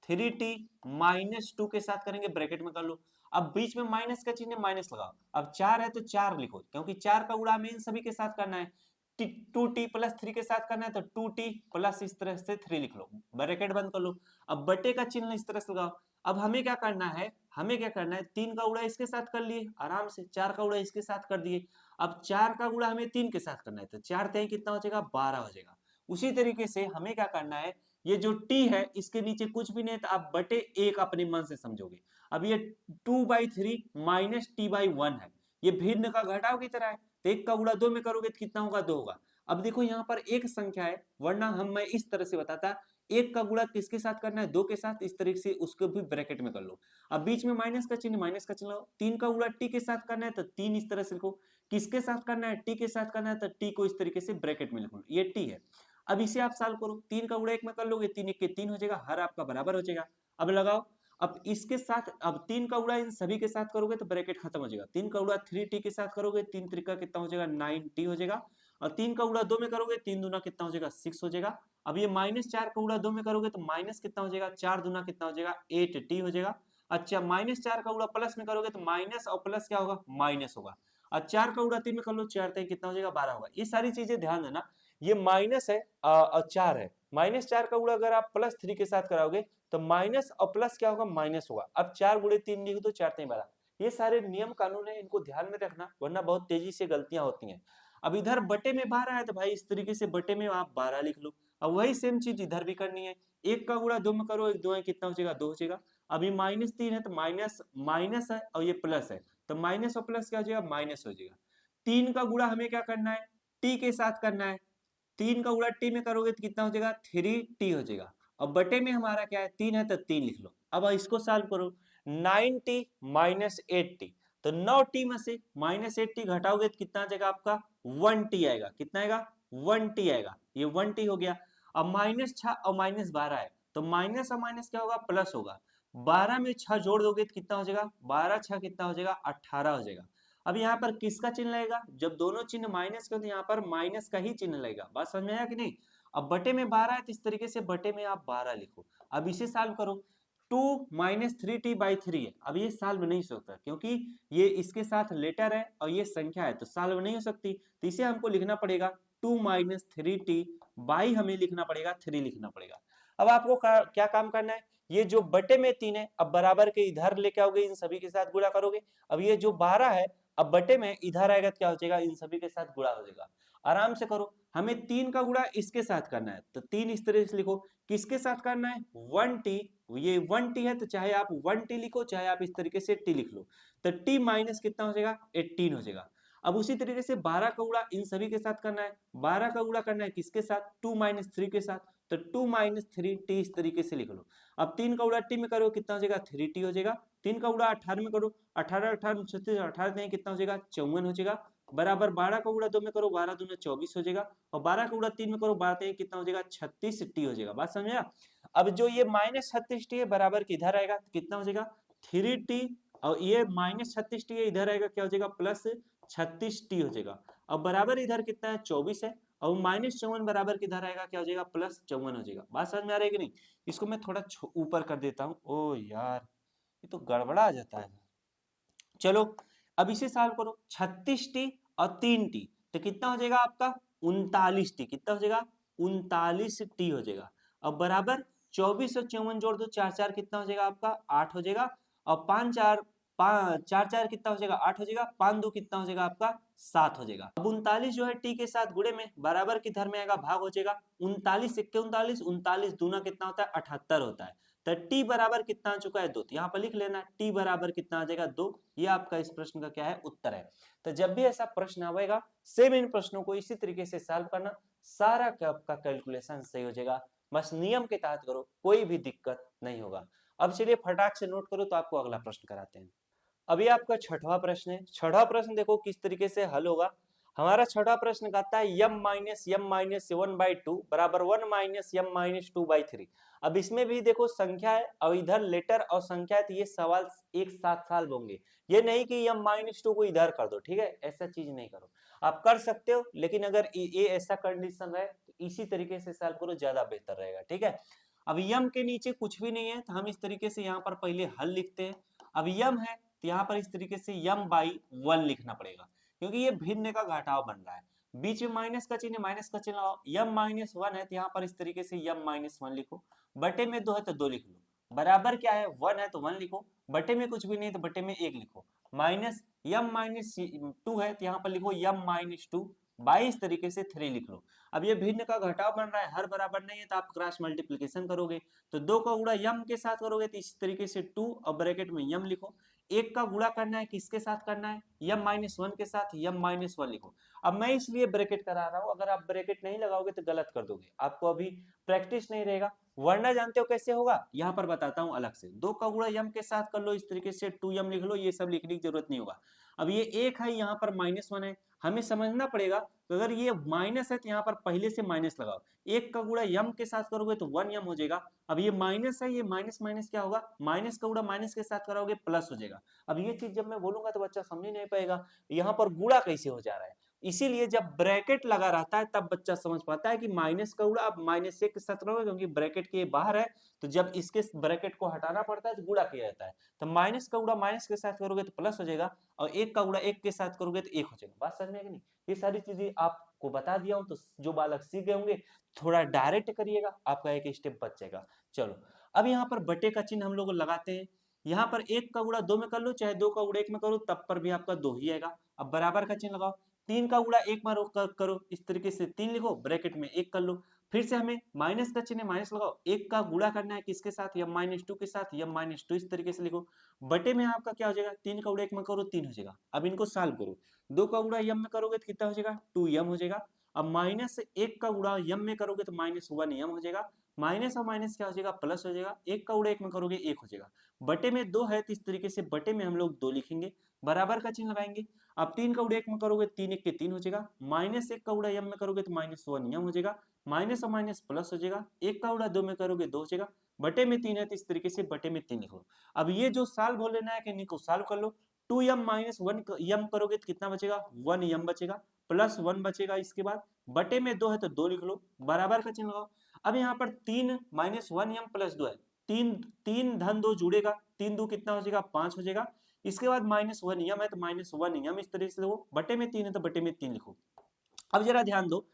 3t माइनस 2 के साथ करेंगे, ब्रैकेट में कर लो। अब बीच में माइनस का चिन्ह माइनस लगाओ, अब 4 है तो 4 लिखो, क्योंकि 4 का गुणा हमें इन सभी के साथ करना है, 2t प्लस 3 के साथ करना है तो 2t प्लस इस तरह से 3 लिख लो, ब्रैकेट बंद कर लो। अब बटे का चिन्ह इस तरह से लगाओ। अब हमें क्या करना है, 3 का गुणा इसके साथ कर लिए आराम से, 4 का गुणा इसके साथ कर दिए। अब 4 का गुणा हमें 3 के साथ करना है तो 4 3 कितना हो जाएगा 12 हो जाएगा। उसी तरीके से हमें क्या करना है, ये जो t है इसके नीचे कुछ भी नहीं है तो आप बटे 1 अपने मन से समझोगे। अब ये 2/3 माइनस t/1 है, ये भिन्न का घटाव की तरह है, तो 1 का गुणा 2 में करोगे तो कितना होगा 2 होगा। अब देखो यहाँ पर एक संख्या है, वरना मैं इस तरह से बताता, 1 का गुणा किसके साथ करना है 2 के साथ, इस तरीके से उसको भी ब्रैकेट में कर लो। अब बीच में माइनस का चिन्ह लो, 3 का गुणा t के साथ करना है तो 3 इस तरह से लिखो, किसके साथ करना है t के साथ करना है तो t को इस तरीके से ब्रैकेट में लिखो, ये t है। अब इसे आप सॉल्व करो, 3 का गुणा 1 में कर लोगे 3 1 के 3 हो जाएगा, हर आपका बराबर हो जाएगा। अब लगाओ, अब इसके साथ, अब 3 का गुणा इन सभी के साथ करोगे तो ब्रैकेट खत्म हो जाएगा, 3 का गुणा 3t के साथ करोगे 3 त्रिका कितना हो जाएगा 9t हो जाएगा, और 3 का गुणा 2 में करोगे 3 दूना कितना हो जाएगा 6 हो जाएगा। अब ये -4 का गुणा 2 में करोगे तो माइनस कितना हो जाएगा 4 दूना कितना हो जाएगा 8t हो जाएगा। अच्छा, -4 का गुणा प्लस में करोगे तो माइनस और प्लस क्या होगा माइनस होगा, और 4 का गुणा 3 में कर लो, 4 3 कितना हो जाएगा 12 होगा। ये सारी चीजें ध्यान देना, ये माइनस है और 4 है, -4 का गुणा अगर आप +3 के साथ कराओगे तो माइनस और प्लस क्या होगा माइनस होगा। अब 4 गुणे 3 लिख दो, 4 3 12। ये सारे नियम कानून है, इनको ध्यान में रखना वरना बहुत तेजी से गलतियां होती हैं। अब इधर बटे में 12 है तो भाई इस तरीके से बटे में आप 12 लिख लो। अब वही सेम चीज इधर भी करनी है, 1 का गुणा 2 में करो, 1 2 है कितना हो जाएगा 2 हो जाएगा। अब ये -3 है तो माइनस माइनस है और ये प्लस है तो माइनस और प्लस क्या हो जाएगा माइनस हो जाएगा। 3 का गुणा हमें क्या करना है t के साथ करना है, 3 का गुणा t में करोगे तो कितना हो जाएगा 3t हो जाएगा। अब बटे में हमारा क्या है 3 है तो 3 लिख लो। अब इसको सॉल्व करो, 9t माइनस 8t, तो 9t में से -8t घटाओगे तो कितना आ जाएगा आपका 1t आएगा, कितना आएगा 1t आएगा, ये 1t हो गया। अब -6 और -12 है तो माइनस और माइनस क्या होगा, प्लस होगा। 12 में 6 जोड़ दोगे तो कितना हो जाएगा, 12 6 कितना हो जाएगा, 18 हो जाएगा। अब यहाँ पर किसका चिन्ह लगेगा, जब दोनों चिन्ह माइनस के हो तो यहाँ पर माइनस का ही चिन्ह लगेगा। बात समझ में आया कि नहीं। अब बटे में 12 है तो इस तरीके से बटे में आप 12 लिखो। अब इसे सॉल्व करो। 2 माइनस 3t/3 है। अब ये सॉल्व नहीं हो सकता क्योंकि ये इसके साथ लेटर है और ये संख्या है, तो सॉल्व नहीं हो सकती। तो इसे हमको लिखना पड़ेगा 2 माइनस 3t बाई हमें लिखना पड़ेगा 3 लिखना पड़ेगा। अब आपको क्या काम करना है, ये जो बटे में 3 है अब बराबर के इधर लेके आओगे, इन सभी के साथ गुणा करोगे। अब ये जो 12 है अब बटे में इधर आएगा तो क्या हो जाएगा, इन सभी के साथ गुणा हो जाएगा। आराम से करो। हमें 3 का गुणा इसके साथ करना है, तो 3 इस तरह से लिखो। किसके साथ करना है, 1t। ये 1t है तो चाहे आप 1t लिखो चाहे आप इस तरीके से t लिख लो। तो t माइनस कितना हो जाएगा, 18 हो जाएगा। अब उसी तरीके से 12 का गुणा इन सभी के साथ करना है। 12 का गुणा करना है किसके साथ, 2 माइनस 3 के साथ। तो 2 माइनस 3t इस तरीके से लिख लो। अब 3 का गुणा t में करो कितना हो जाएगा, 3t हो जाएगा। 3 का गुणा 18 में करो, 18 18 36 18 नहीं कितना हो जाएगा, 54 हो जाएगा। बराबर 12 का गुणा 2 में करो, 12 दूना 24 हो जाएगा। और 12 का गुणा 3 में करो, 12 3 कितना हो जाएगा, 36t हो जाएगा। बात समझा। अब जो ये माइनस 36t है बराबर किधर आएगा, कितना हो जाएगा, 3t। और ये माइनस 36t है इधर आएगा, क्या हो जाएगा, प्लस 36t हो जाएगा। अब बराबर इधर कितना है, 24 है। और माइनस 54 बराबर किधर आएगा, क्या हो जाएगा, प्लस 54 हो जाएगा। बात समझ में आ रही है कि नहीं। इसको मैं थोड़ा ऊपर कर देता हूँ। ओ यार ये तो गड़बड़ा जाता है। चलो अब इसे सॉल्व करो। 36t और 3t तो कितना हो जाएगा आपका, 39t। कितना हो जाएगा, 39t हो जाएगा। अब बराबर 24 और 54 जोड़ दो, 4 4 कितना हो जाएगा आपका, 8 हो जाएगा। और 5 4 4 4 कितना हो जाएगा, 8 हो जाएगा। 5 2 कितना हो जाएगा आपका, 7 हो जाएगा। अब 39 जो है t के साथ गुणे में बराबर किधर में आएगा, भाग हो जाएगा। 39 इक्के 39, 39 दूना कितना होता है, 78 होता है। तो t बराबर कितना आ चुका है, 2। तो यहाँ पर लिख लेना t बराबर कितना आ जाएगा, 2। ये आपका इस प्रश्न का क्या है, उत्तर है। तो जब भी ऐसा प्रश्न आएगा सेम इन प्रश्नों को इसी तरीके से सॉल्व करना, सारा आपका कैलकुलेशन सही हो जाएगा। बस नियम के तहत करो, कोई भी दिक्कत नहीं होगा। अब चलिए फटाक से नोट करो तो आपको अगला प्रश्न कराते हैं। अभी आपका छठवां प्रश्न है। छठवां प्रश्न देखो किस तरीके से हल होगा। हमारा छठा प्रश्न कहता है m माइनस 1/2 बराबर 1 माइनस m माइनस 2/3। अब इसमें भी देखो संख्या है और इधर लेटर और संख्या है, तो ये सवाल एक साथ सॉल्व होंगे। ये नहीं कि m माइनस 2 को इधर कर दो, ठीक है, ऐसा चीज नहीं करो। आप कर सकते हो लेकिन अगर ये ऐसा कंडीशन है तो इसी तरीके से सॉल्व करो, ज्यादा बेहतर रहेगा, ठीक है। अब m के नीचे कुछ भी नहीं है तो हम इस तरीके से यहाँ पर पहले हल लिखते हैं। अब m है तो यहाँ पर इस तरीके से m/1 लिखना पड़ेगा क्योंकि ये भिन्न का घटाव बन रहा है। बीच में माइनस का चिन्ह, माइनस का चिन्ह लगाओ। m-1 है तो यहाँ पर इस तरीके से m-1 लिखो। बटे में 2 है तो 2 लिख लो। बराबर क्या है, 1 है तो 1 लिखो। बटे में कुछ भी नहीं तो बटे में 1 लिखो। माइनस m-2 है तो यहाँ पर लिखो m-2 22 तरीके से 3 लिख लो। अब ये भिन्न का घटाव बन रहा है, हर बराबर नहीं है तो आप क्रॉस मल्टीप्लिकेशन करोगे। तो 2 का गुणा m के साथ करोगे तो इस तरीके से 2 और ब्रैकेट में m लिखो। 1 का गुणा करना है किसके साथ करना है, m-1 के साथ, m-1 लिखो। अब मैं इसलिए ब्रैकेट करा रहा हूं, अगर आप ब्रैकेट नहीं लगाओगे तो गलत कर दोगे, आपको अभी प्रैक्टिस नहीं रहेगा। वरना जानते हो कैसे होगा, यहाँ पर बताता हूँ अलग से। 2 का गुणा m के साथ कर लो, इस तरीके से 2m लिख लो। ये सब लिखने की जरूरत नहीं होगा। अब ये 1 है, यहाँ पर -1 है, हमें समझना पड़ेगा। तो अगर ये माइनस है तो यहाँ पर पहले से माइनस लगाओ। 1 का गुणा m के साथ करोगे तो 1m हो जाएगा। अब ये माइनस है, ये माइनस माइनस क्या होगा, माइनस का गुणा माइनस के साथ करोगे प्लस हो जाएगा। अब ये चीज जब मैं बोलूंगा तो बच्चा समझ नहीं पाएगा यहाँ पर गुणा कैसे हो जा रहा है। इसीलिए जब ब्रैकेट लगा रहता है तब बच्चा समझ पाता है कि माइनस का गुणा अब -1 के साथ करोगे, क्योंकि ब्रैकेट के बाहर है तो जब इसके ब्रैकेट को हटाना पड़ता है तो गुणा किया जाता है। तो माइनस का गुणा माइनस के साथ करोगे तो प्लस हो जाएगा, और 1 का गुणा 1 के साथ करोगे तो 1 हो जाएगा। बात समझ में कि नहीं। ये सारी चीजें आपको बता दिया हूं, तो जो बालक सीख गए होंगे थोड़ा डायरेक्ट करिएगा, आपका एक स्टेप बच जाएगा। चलो अब यहाँ पर बटे का चिन्ह हम लोग लगाते हैं। यहाँ पर 1 का गुणा 2 में कर लो, चाहे 2 का गुणा 1 में करो, तब पर भी आपका 2 ही आएगा। अब बराबर का चिन्ह लगाओ। 3 का गुणा 1 में करो, इस तरीके से 3 लिखो, ब्रैकेट में 1 कर लो। फिर से हमें माइनस का चिन्ह, माइनस लगाओ। 1 का गुणा करना है किसके साथ, m-2 के साथ, m-2 इस तरीके से लिखो। बटे में आपका क्या हो जाएगा, 3 का गुणा 1 में करो, 3 हो जाएगा। अब इनको सॉल्व करो। 2 का गुणा m में करोगे तो कितना हो जाएगा, 2m हो जाएगा। अब -1 का गुणा m में करोगे तो -1m हो जाएगा। माइनस और माइनस क्या हो जाएगा, प्लस हो जाएगा। 1 का गुणा 1 में करोगे 1 हो जाएगा। बटे में 2 है तो इस तरीके से बटे में हम लोग 2 लिखेंगे, बराबर का चिन्ह लगाएंगे। अब 3 का गुणा 1 में करोगे 3 1 के 3 हो जाएगा। -1 का गुणा m में करोगे तो -1m हो जाएगा। माइनस और माइनस प्लस हो जाएगा। 1 का गुणा 2 में करोगे 2 हो जाएगा। बटे में 3 है तो इस तरीके से बटे में 3 लिखो। अब ये जो सॉल्व हो लेना है कि नहीं को सॉल्व कर लो। 2m माइनस 1m करोगे तो कितना बचेगा, 1m बचेगा, प्लस 1 बचेगा, इसके बाद बटे में 2 है तो 2 लिख लो, बराबर का चिन्ह लगाओ। अब यहाँ पर 3 माइनस 1m प्लस 2 है, 3 धन 2 जुड़ेगा, 3 2 कितना हो जाएगा, 5 हो जाएगा। इसके बाद माइनस 1m है तो माइनस 1m इस तरीके से लिखो, बटे में 3 है तो बटे में 3 लिखो। अब जरा ध्यान दो,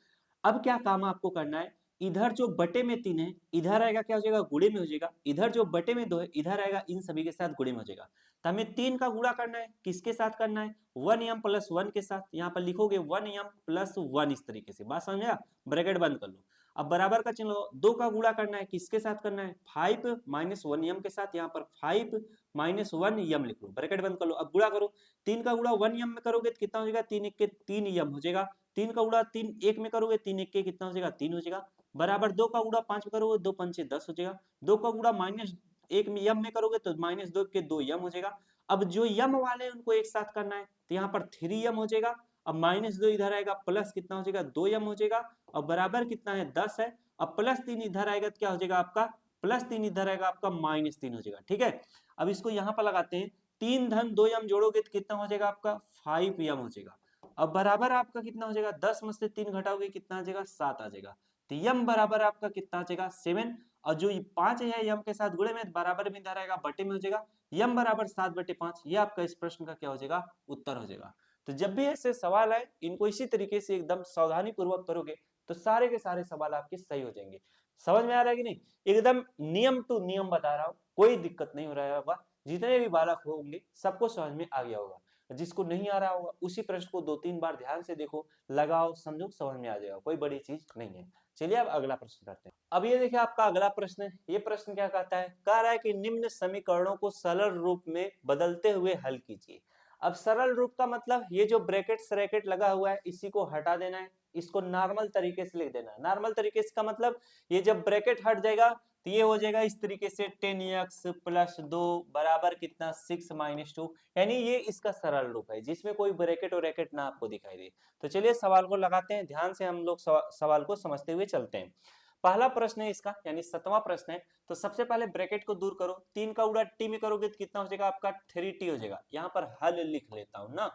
अब क्या काम आपको करना है, इधर जो बटे में 3 है इधर आएगा क्या हो जाएगा, गुणे में हो जाएगा, इधर जो बटे में 2 है इधर आएगा, इन सभी के साथ गुणे में हो जाएगा। तो हमें 3 का गुणा करना है, किसके साथ करना है, 1m प्लस 1 के साथ। यहाँ पर लिखोगे 1m प्लस 1 इस तरीके से, बात समझ में आया, ब्रैकेट बंद कर लो। अब बराबर का चिन्ह लो, 2 का गुणा करना है, किसके साथ करना है, 5 माइनस 1m के साथ, यहाँ पर 5 माइनस 1m लिख लो, ब्रैकेट बंद कर लो। अब गुणा करो, 3 का गुणा 1m में करोगे तो कितना हो जाएगा, 3 1 के 3m हो जाएगा, 3 का गुणा 3 1 में करोगे, 3 1 के कितना हो जाएगा, 3 हो जाएगा, बराबर 2 का गुणा 5 में करोगे, 2 5 10 हो जाएगा, 2 का गुणा माइनस 1 में यम में करोगे तो माइनस 2 के 2 यम हो जाएगा। अब जो यम वाले हैं उनको एक साथ करना है, तो यहाँ पर 3m हो जाएगा, अब माइनस 2 इधर आएगा, प्लस कितना हो जाएगा, 2m हो जाएगा, और बराबर कितना है, 10 है, अब प्लस 3 इधर आएगा तो क्या हो जाएगा आपका, प्लस 3 इधर आएगा आपका माइनस 3 हो जाएगा, ठीक है। अब इसको यहाँ पर लगाते हैं, 3 धन 2m जोड़ोगे तो कितना हो जाएगा आपका, 5m हो जाएगा। अब बराबर आपका कितना हो जाएगा, 10 में से 3 घटाओगे कितना आ जाएगा, 7 आ जाएगा, तो यम बराबर आपका कितना आ जाएगा, 7, और जो 5 है यम के साथ गुणे में बराबर में इधर आएगा, बटे में हो जाएगा, यम बराबर 7/5, ये आपका इस प्रश्न का क्या हो जाएगा, उत्तर हो जाएगा। तो जब भी ऐसे सवाल आए इनको इसी तरीके से एकदम सावधानी पूर्वक करोगे तो सारे के सारे सवाल आपके सही हो जाएंगे। समझ में आ रहा है कि नहीं, एकदम नियम टू नियम बता रहा हूँ, कोई दिक्कत नहीं हो रहा होगा, जितने भी बालक होंगे सबको समझ में आ गया होगा। जिसको नहीं आ रहा होगा उसी प्रश्न को 2-3 बार ध्यान से देखो, लगाओ, समझो, समझ में आ जाएगा, कोई बड़ी चीज नहीं है। चलिए अब अगला प्रश्न करते हैं। अब ये देखिए आपका अगला प्रश्न है, ये प्रश्न क्या कहता है, कह रहा है कि निम्न समीकरणों को सरल रूप में बदलते हुए हल कीजिए। अब सरल रूप का मतलब ये जो ब्रैकेट स्रैकेट लगा हुआ है इसी को हटा देना है, इसको नॉर्मल तरीके से लिख देना है। नॉर्मल तरीके से का मतलब ये जब ब्रैकेट हट जाएगा तो ये हो जाएगा इस तरीके से 10x प्लस 2 बराबर कितना 6 माइनस 2, यानी ये इसका सरल रूप है जिसमें कोई ब्रैकेट और रैकेट ना आपको दिखाई दे। तो चलिए सवाल को लगाते हैं, ध्यान से हम लोग सवाल को समझते हुए चलते हैं। पहला प्रश्न है इसका, यानी 7वां प्रश्न है। तो सबसे पहले ब्रैकेट को दूर करो, 3 का गुणा टी में करोगे तो कितना हो जाएगा आपका 3t हो जाएगा। यहाँ पर हल लिख लेता हूं ना।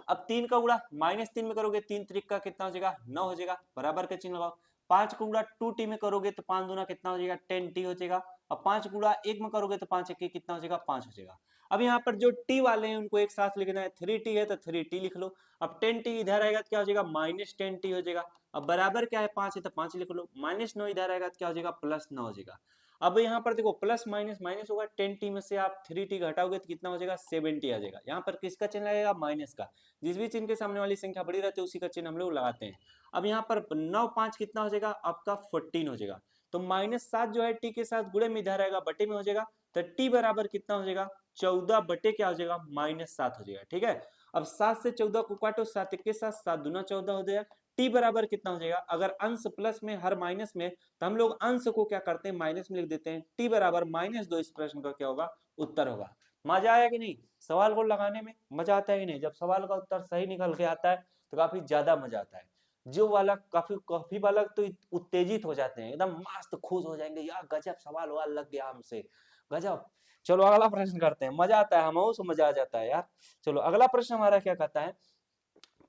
अब 3 का गुणा -3 में करोगे 3 त्रिक का कितना हो जाएगा 9 हो जाएगा, बराबर का चिन्ह लगाओ। 5 का गुणा 2t में करोगे तो 5 दूना कितना हो जाएगा 10t हो जाएगा। अब 5 गुणा 1 में करोगे तो 5 1 कितना हो जाएगा 5 हो जाएगा। अब यहाँ पर जो t वाले हैं उनको एक साथ लिखना है, 3t है तो 3t लिख लो। अब 10t इधर आएगा तो क्या हो जाएगा -10t हो जाएगा। अब बराबर क्या है 5 है तो 5 लिख लो, -9 इधर आएगा तो क्या हो जाएगा +9 हो जाएगा। अब यहाँ पर देखो प्लस माइनस माइनस होगा, 10t में से आप 3t घटाओगे तो कितना हो जाएगा 7t आ जाएगा। यहाँ पर किसका चिन्ह लगेगा माइनस का, जिस भी चिन्ह के सामने वाली संख्या बड़ी रहती है उसी का चिन्ह हम लोग लगाते हैं। अब यहाँ पर 9 5 कितना हो जाएगा आपका 14 हो जाएगा। तो -7 जो है टी के साथ गुणे में इधर आएगा बटे में हो जाएगा, तो टी बराबर कितना हो जाएगा 14 बटे क्या हो जाएगा -7 हो जाएगा, ठीक है। अब 7 से 14 को काटो, 7 1 के साथ 7 दूना 14 हो जाएगा। टी बराबर कितना हो जाएगा, अगर अंश प्लस में हर माइनस में तो हम लोग अंश को क्या करते हैं माइनस में लिख देते हैं। टी बराबर -2 इस प्रश्न का क्या होगा उत्तर होगा। मजा आया कि नहीं, सवाल को लगाने में मजा आता है कि नहीं, जब सवाल का उत्तर सही निकल के आता है तो काफी ज्यादा मजा आता है। जो वाला काफी बालक तो उत्तेजित हो जाते हैं, एकदम मस्त खुश हो जाएंगे, यार गजब सवाल वाल लग गया हमसे, गजब। चलो अगला प्रश्न करते हैं, मजा आता है, हम से मजा आ जाता है यार। चलो अगला प्रश्न हमारा क्या कहता है,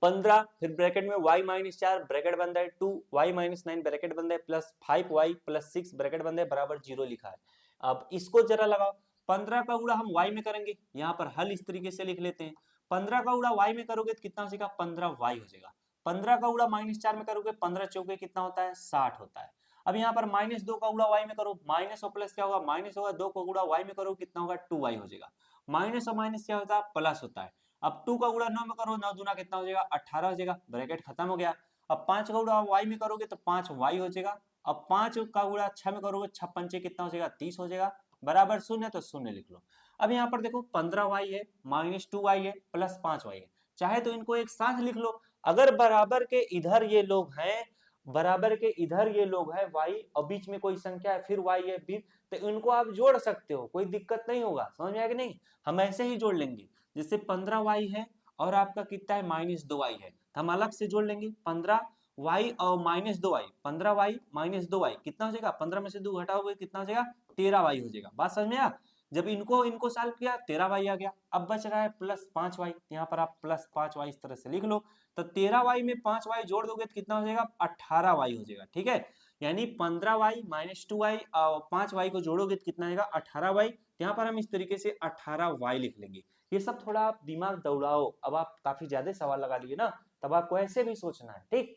15 फिर ब्रैकेट में y-4 ब्रैकेट बंद है 2y-9 ब्रैकेट बंद है प्लस 5y प्लस 6 ब्रैकेट बंद है बराबर 0 लिखा है। अब इसको जरा लगाओ, 15 का गुणा हम y में करेंगे, यहाँ पर हल इस तरीके से लिख लेते हैं। 15 का गुणा y में करोगे तो कितना हो जाएगा 15y हो जाएगा। 15 का गुणा -4 में करोगे 15 चौके कितना होता है 60 होता है। अब यहाँ पर -2 का गुणा y में करो, माइनस और प्लस क्या होगा माइनस होगा, 2 का गुणा y में करो कितना होगा 2y हो जाएगा। माइनस और माइनस क्या होता है प्लस होता है। अब 2 का गुणा 9 में करो, 9 दूना कितना हो जाएगा 18 हो जाएगा, ब्रैकेट खत्म हो गया। अब 5 का गुणा y में करोगे तो 5y हो जाएगा। अब 5 का गुणा 6 में करोगे 6 पंचे कितना हो जाएगा 30 हो जाएगा, बराबर 0 तो 0 लिख लो। अब यहाँ पर देखो 15y है -2y है प्लस 5y है, चाहे तो इनको एक साथ लिख लो। अगर बराबर के इधर ये लोग हैं, बराबर के इधर ये लोग हैं y और बीच में कोई संख्या है फिर y है बीच, तो इनको आप जोड़ सकते हो, कोई दिक्कत नहीं होगा। समझ में आया कि नहीं, हम ऐसे ही जोड़ लेंगे। जैसे 15y है और आपका कितना है -2y है, तो हम अलग से जोड़ लेंगे 15 वाई और minus 2y, 15y minus 2y कितना हो जाएगा, 15 में से 2 घटाओगे कितना हो जाएगा, 13y हो जाएगा। बात समझ में आया। जब इनको सॉल्व किया 13y आ गया। अब बच रहा है प्लस 5y, यहाँ पर आप प्लस 5y इस तरह से लिख लो। तो 13y में 5y जोड़ दोगे तो कितना हो जाएगा, 18y हो जाएगा। ठीक है, यानी 15y माइनस 2y और 5y को जोड़ोगे तो कितना आएगा, 18y। यहाँ पर हम इस तरीके से 18y लिख लेंगे। ये सब थोड़ा आप दिमाग दौड़ाओ, अब आप काफी ज्यादा सवाल लगा लिए ना, तब आपको ऐसे भी सोचना है। ठीक,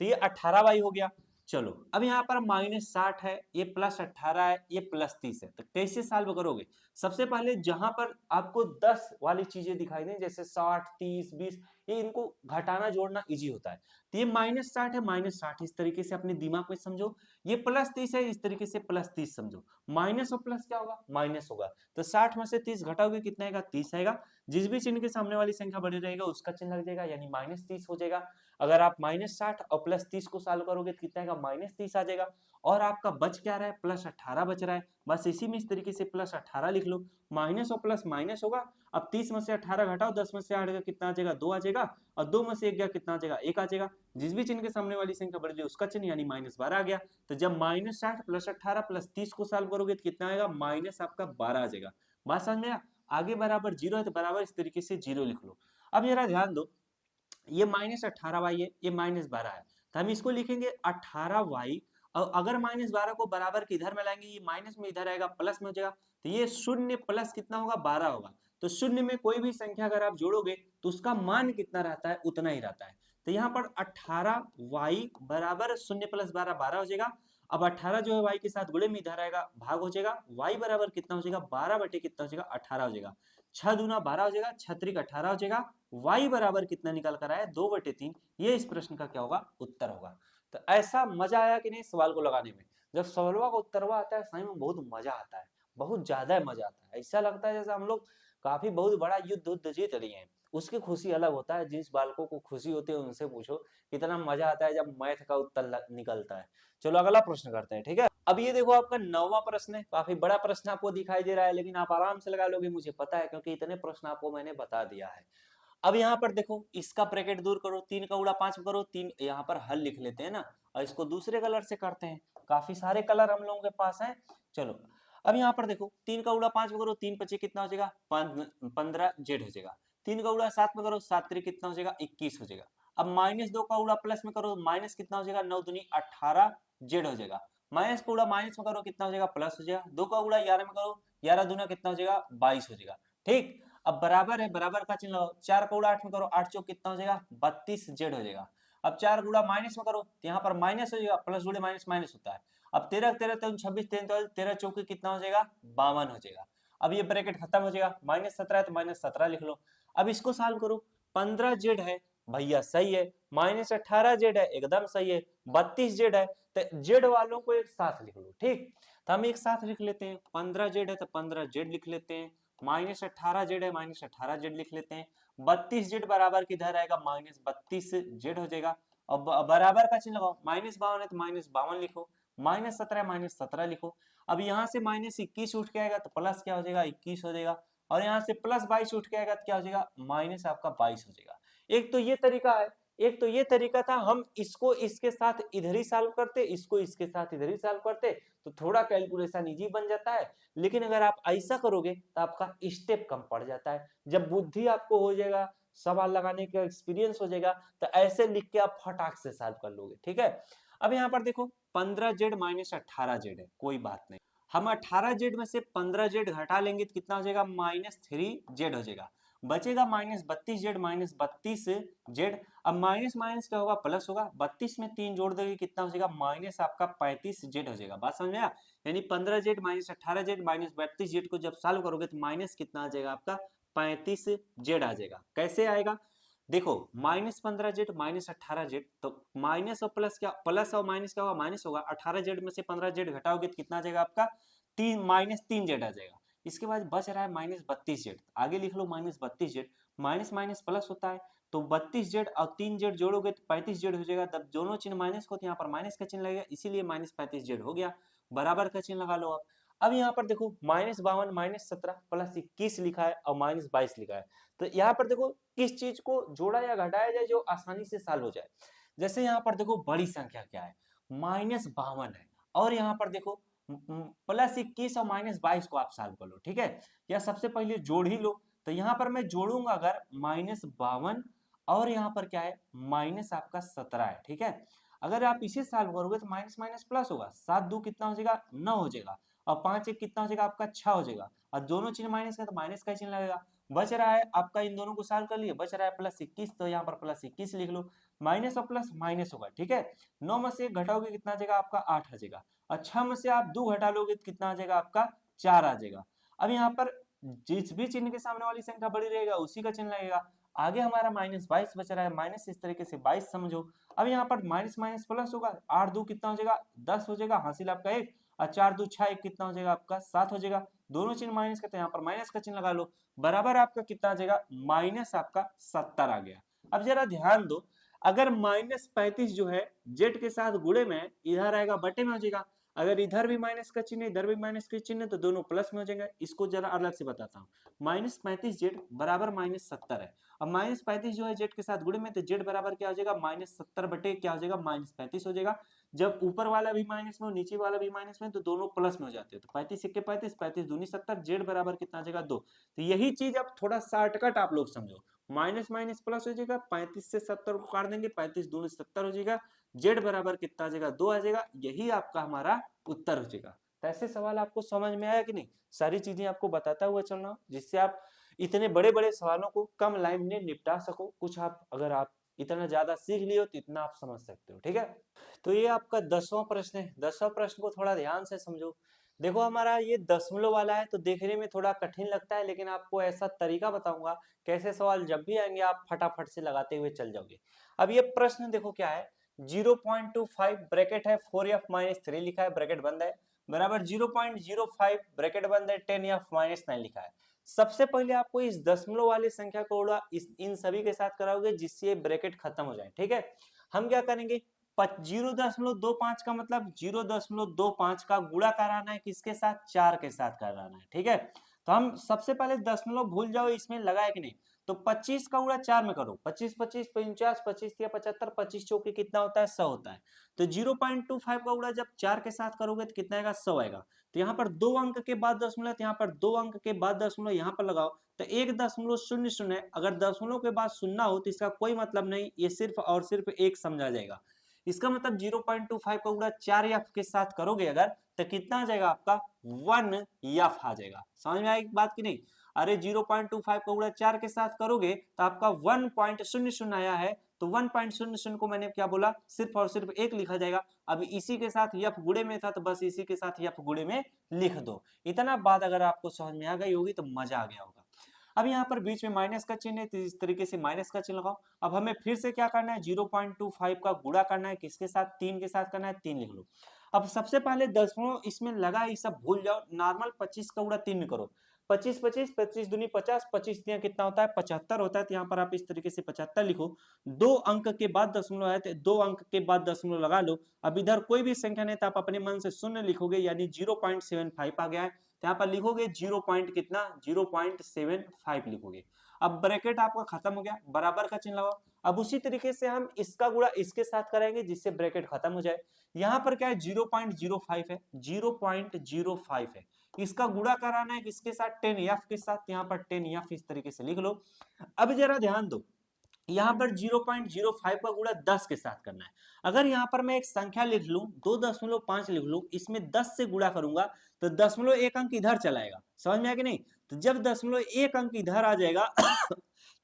तो ये 18y हो गया। चलो अब यहाँ पर -60 है, ये +18 है, ये +30 है, तो कैसे सॉल्व करोगे। सबसे पहले जहां पर आपको 10 वाली चीजें दिखाई दें, जैसे 60, 30, 20, ये इनको घटाना जोड़ना इजी होता है। तो ये -60 है, -60 इस तरीके से अपने दिमाग में समझो। ये +30 है, इस तरीके से +30 समझो। माइनस और प्लस क्या होगा, माइनस होगा। तो 60 में से 30 घटाओगे कितना आएगा, 30 आएगा। जिस भी चिन्ह के सामने वाली संख्या बड़ी रहेगा उसका चिन्ह लग जाएगा, यानी -30 हो जाएगा। अगर आप -60 और +30 को सॉल्व करोगे तो कितना आएगा, -30 आ जाएगा। और आपका बच क्या रहा है, +18 बच रहा है। बस इसी में इस तरीके से +18 लिख लो। माइनस और प्लस माइनस होगा। अब 30 में से 18 घटाओ, 10 में से 8 गया कितना आ जाएगा, 2 आ जाएगा। और 2 में से 1 गया कितना आ जाएगा, 1 आ जाएगा। जिस भी चिन्ह के सामने वाली संख्या बढ़ जाए उसका चिन्ह, यानी -12 आ गया। तो जब -60 + 18 + 30 को सॉल्व करोगे तो कितना आएगा, माइनस आपका 12 आ जाएगा। बात समझ में आया। आगे बराबर 0 है तो बराबर इस तरीके से 0 लिख लो। अब जरा ध्यान दो, ये -18y है, ये -12 है, तो हम इसको लिखेंगे 18y। और अगर -12 को बराबर के इधर में लाएंगे, ये माइनस में इधर आएगा, प्लस में हो जाएगा। तो ये शून्य प्लस कितना होगा, 12 होगा। तो शून्य में कोई भी संख्या अगर आप जोड़ोगे तो उसका मान कितना रहता है, उतना ही रहता है। तो यहाँ पर 18y बराबर 0 + 12 12 हो जाएगा। अब 18 जो है y के साथ गुणे में इधर आएगा, भाग हो जाएगा। y बराबर कितना हो जाएगा, 12 बटे कितना हो जाएगा, 18 हो जाएगा। 6 दूना 12 हो जाएगा, 6 त्रिक 18 हो जाएगा। y बराबर कितना निकल कर आया, 2/3। ये इस प्रश्न का क्या होगा, उत्तर होगा। तो ऐसा मजा आया कि नहीं सवाल को लगाने में। जब सवालों का उत्तरवा आता है सही में बहुत मजा आता है, बहुत ज्यादा मजा आता है। ऐसा लगता है जैसे हम लोग काफी बहुत बड़ा युद्ध जीत लिए हैं। उसकी खुशी अलग होता है। जिस बालकों को खुशी होती है उनसे पूछो कितना मजा आता है जब मैथ का उत्तर निकलता है। चलो अगला प्रश्न करते हैं। ठीक है, अब ये देखो आपका 9वां प्रश्न है। काफी बड़ा प्रश्न आपको दिखाई दे रहा है, लेकिन आप आराम से लगा लोगे मुझे पता है, क्योंकि इतने प्रश्न आपको मैंने बता दिया है। अब यहाँ पर देखो, इसका ब्रैकेट दूर करो, 3 का गुणा 5 करो, 3 यहाँ पर हल लिख लेते हैं ना, और इसको दूसरे कलर से करते हैं। काफी सारे कलर हम लोगों के पास हैं। चलो अब यहाँ पर देखो, 3 का गुणा 5 में करो, 3 पचे कितना हो जाएगा, 15 जेड हो जाएगा। 3 का गुणा 7 में करो, 7 त्रिक कितना हो जाएगा, 21 हो जाएगा। अब -2 का गुणा प्लस में करो, माइनस कितना हो जाएगा, 9 दूनी 18 जेड हो जाएगा। माइनस का गुणा माइनस में करो कितना हो जाएगा, प्लस हो जाएगा। 2 का गुणा 11 में करो, 11 दूना कितना हो जाएगा, 22 हो जाएगा। ठीक, अब बराबर है, बराबर का चिन्ह लगाओ। 4 का गुणा 8 में करो, 8 चौक कितना हो जाएगा, 32 जेड हो जाएगा। अब 4 गुणा माइनस में करो तो यहाँ पर माइनस हो जाएगा, प्लस गुणे माइनस माइनस होता है। अब 13 13 3 26 13 13 चौके कितना हो जाएगा, 52 हो जाएगा। अब ये ब्रैकेट खत्म हो जाएगा। -17 है तो -17 लिख लो। अब इसको सॉल्व करो। 15 जेड है भैया, सही है। -18 जेड है, एकदम सही है। 32 जेड है, तो जेड वालों को एक साथ लिख लो। ठीक, तो हम एक साथ लिख लेते हैं। 15 जेड है तो 15 जेड लिख लेते हैं। -18 जेड है, -18 जेड लिख लेते हैं। 32 जेड बराबर किधर आएगा, -32 जेड हो जाएगा। अब बराबर का चिन्ह लगाओ। -52 है तो -52 लिखो। -17 -17 लिखो। अब यहाँ से -21 उठ के आएगा तो प्लस क्या हो जाएगा, 21 हो जाएगा। और यहाँ से +22 उठ के आएगा तो क्या हो जाएगा, माइनस आपका 22 हो जाएगा। एक तो ये तरीका है, एक तो ये तरीका था, हम इसको इसके साथ इधर ही सॉल्व करते, इसको इसके साथ इधर ही सॉल्व करते, तो थोड़ा कैलकुलेशन इजी बन जाता है। लेकिन अगर आप ऐसा करोगे तो आपका स्टेप कम पड़ जाता है। जब बुद्धि आपको हो जाएगा, सवाल लगाने का एक्सपीरियंस हो जाएगा, तो ऐसे लिख के आप फटाक से सॉल्व कर लोगे। ठीक है, अब यहाँ पर देखो 15 जेड -18 जेड है, कोई बात नहीं। हम 18 जेड में से 15 जेड घटा लेंगे तो कितना हो जाएगा, -3 जेड हो जाएगा। बचेगा -32 जेड -32 जेड। अब माइनस माइनस क्या होगा, प्लस होगा। 32 में 3 जोड़ दोगे कितना हो जाएगा, माइनस आपका 35 जेड हो जाएगा। बात समझ में आया। यानी 15 जेड -18 जेड -32 जेड को जब सॉल्व करोगे तो माइनस कितना आ जाएगा, आपका 35 जेड आ जाएगा। कैसे आएगा, देखो -15 जेड -18 जेड, तो माइनस और प्लस क्या, प्लस और माइनस क्या होगा, माइनस होगा। 18 जेड में से 15 जेड घटाओगे तो कितना आ जाएगा, आपका -3 जेड आ जाएगा। इसके बाद बच रहा है -32 जेड, आगे लिख लो -32 जेड। माइनस माइनस प्लस होता है, तो 32 जेड और 3 जेड जोड़ोगे तो 35 जेड हो जाएगा। तब दोनों चिन्ह माइनस को, तो यहाँ पर माइनस का चिन्ह लगेगा, इसीलिए -35 जेड हो गया। बराबर का चिन्ह लगा लो आप। अब यहाँ पर देखो -52 -17 +21 लिखा है और -22 लिखा है। तो यहाँ पर देखो किस चीज को जोड़ा या घटाया जाए जो आसानी से सॉल्व हो जाए। जैसे यहाँ पर देखो बड़ी संख्या क्या है, -52 है, और यहाँ पर देखो +21 और -22 को आप सॉल्व कर लो, ठीक है। या सबसे पहले जोड़ ही लो, तो यहाँ पर मैं जोड़ूंगा अगर -52 और यहाँ पर क्या है माइनस आपका 17 है, ठीक है। अगर आप इसे सॉल्व करोगे तो माइनस माइनस प्लस होगा, 7 2 कितना हो जाएगा 9 हो जाएगा, और 5 1 कितना हो जाएगा आपका 6 हो जाएगा, और दोनों चिन्ह माइनस का तो माइनस का चिन्ह लगेगा। बच रहा है आपका, इन दोनों को सॉल्व कर लिए, बच रहा है +21, तो यहाँ पर +21 लिख लो, माइनस और प्लस माइनस होगा, ठीक है। 9 में से 1 घटाओगे कितना आ जाएगा आपका 8 आ जाएगा, और 6 में से आप 2 घटा लोगे तो कितना आ जाएगा आपका 4 आ जाएगा। अब यहाँ पर जिस भी चिन्ह के सामने वाली संख्या बड़ी रहेगा उसी का चिन्ह लगेगा। आगे हमारा -22 बच रहा है, माइनस इस तरीके से 22 समझो। अब यहाँ पर माइनस माइनस प्लस होगा, 8 2 कितना हो जाएगा 10 हो जाएगा, हासिल आपका 1, और 4 2 6 1 कितना हो जाएगा आपका 7 हो जाएगा। दोनों चिन्ह माइनस का, तो यहाँ पर माइनस का चिन्ह लगा लो, बराबर आपका कितना आ जाएगा माइनस आपका 70 आ गया। अब जरा ध्यान दो, अगर -35 जो है जेड के साथ गुणे में, इधर आएगा बटे में हो जाएगा, अगर इधर भी माइनस का चिन्ह इधर भी माइनस का चिन्ह तो दोनों प्लस में हो जाएंगे। इसको जरा अलग से बताता हूँ, -35 जेड बराबर -70 है। अब -35 जो है जेड के साथ गुणे में, तो जेड बराबर क्या हो जाएगा -70 बटे क्या हो जाएगा -35 हो जाएगा। जब ऊपर वाला भी माइनस में हो नीचे वाला भी माइनस में, तो दोनों प्लस में हो जाते हैं, तो 35 1 35 35 दूनी 70, जेड बराबर कितना आ जाएगा 2। तो यही चीज अब थोड़ा शॉर्टकट आप लोग समझो, माइनस माइनस प्लस हो जाएगा, 35 से 70 को काट देंगे, 35 दूनी 70 हो जाएगा, जेड बराबर कितना आ जाएगा 2 आ जाएगा, यही आपका हमारा उत्तर हो जाएगा। तो ऐसे सवाल आपको समझ में आया कि नहीं, सारी चीजें आपको बताता हुआ चलना, जिससे आप इतने बड़े बड़े सवालों को कम लाइन में निपटा सको। कुछ आप अगर आप इतना ज्यादा सीख लियो तो इतना आप समझ सकते हो, ठीक है। तो ये आपका 10वां प्रश्न है। 10वां प्रश्न को थोड़ा ध्यान से समझो। देखो हमारा ये दशमलव वाला है तो देखने में थोड़ा कठिन लगता है, लेकिन आपको ऐसा तरीका बताऊंगा कैसे सवाल जब भी आएंगे आप फटाफट से लगाते हुए चल जाओगे। अब ये प्रश्न देखो क्या है, 0.25 ब्रैकेट है, 4f-3 लिखा है, ब्रैकेट बंद है, बराबर 0.05 ब्रैकेट बंद है, 10f-9 लिखा है। सबसे पहले आपको इस दशमलव वाली संख्या को उड़ा इन सभी के साथ कराओगे जिससे ब्रैकेट खत्म हो जाए, ठीक है। हम क्या करेंगे, 0.25 का मतलब 0.25 का गुणा कराना है, किसके साथ 4 के साथ कराना है, ठीक है। तो हम सबसे पहले दशमलव भूल जाओ इसमें लगा है कि नहीं, तो 25 का गुणा 4 में करो, 25 25 50 25 या 75, 25 चौके कितना होता है 100 होता है। तो 0.25 का गुणा जब 4 के साथ करोगे तो कितना आएगा 100 आएगा। तो यहाँ पर 2 अंक के बाद दशमलव, यहाँ पर 2 अंक के बाद दशमलव यहाँ पर लगाओ, तो 1.00 है। अगर दशमलव के बाद शून्य हो तो इसका कोई मतलब नहीं, ये सिर्फ और सिर्फ एक समझा जाएगा। इसका मतलब 0.25 का गुणा 4 एफ के साथ करोगे अगर, तो कितना आ जाएगा आपका 1 एफ आ जाएगा। समझ में आएगी बात की नहीं। अरे 0.25 का गुणा 4 के साथ करोगे तो आपका 1.00 आया है, तो 1.00 को मैंने क्या बोला, सिर्फ और सिर्फ एक लिखा जाएगा। अब इसी के साथ एफ गुणे में था तो बस इसी के साथ एफ गुणे में लिख दो। इतना बात अगर आपको समझ में आ गई होगी तो मजा आ गया होगा। अब यहाँ पर बीच में माइनस का चिन्ह है तो इस तरीके से माइनस का चिन्ह लगाओ। अब हमें फिर से क्या करना है, 0.25 का गुणा करना है, किसके साथ 3 के साथ करना है, 3 लिख लो। अब सबसे पहले दशमलव इसमें लगा ये सब भूल जाओ, नॉर्मल 25 का गुणा 3 में करो, 25 25 25 दूनी 50, 25 दिया कितना होता है 75 होता है। तो यहाँ पर आप इस तरीके से 75 लिखो, 2 अंक के बाद दशमलव है तो 2 अंक के बाद दशमलव लगा लो। अब इधर कोई भी संख्या नहीं तो आप अपने मन से शून्य लिखोगे, यानी 0.75 आ गया है, तो यहाँ पर लिखोगे 0 पॉइंट कितना 0.75 लिखोगे। अब ब्रैकेट आपका खत्म हो गया, बराबर का चिन्ह लगाओ। अब उसी तरीके से हम इसका गुणा इसके साथ करेंगे जिससे ब्रैकेट खत्म हो जाए। यहाँ पर क्या है 0.05 है, 0.05 है, इसका गुणा कराना है किसके साथ 10f के साथ, यहाँ पर 10f इस तरीके से लिख लो। अब जरा ध्यान दो, यहाँ पर 0.05 का गुणा 10 के साथ करना है। अगर यहाँ पर मैं एक संख्या लिख लूं 2.5 लिख लूं, इसमें 10 से गुणा करूंगा तो 0.1 अंक इधर चलाएगा। समझ में आया कि नहीं। तो जब 0.1 अंक इधर आ जाएगा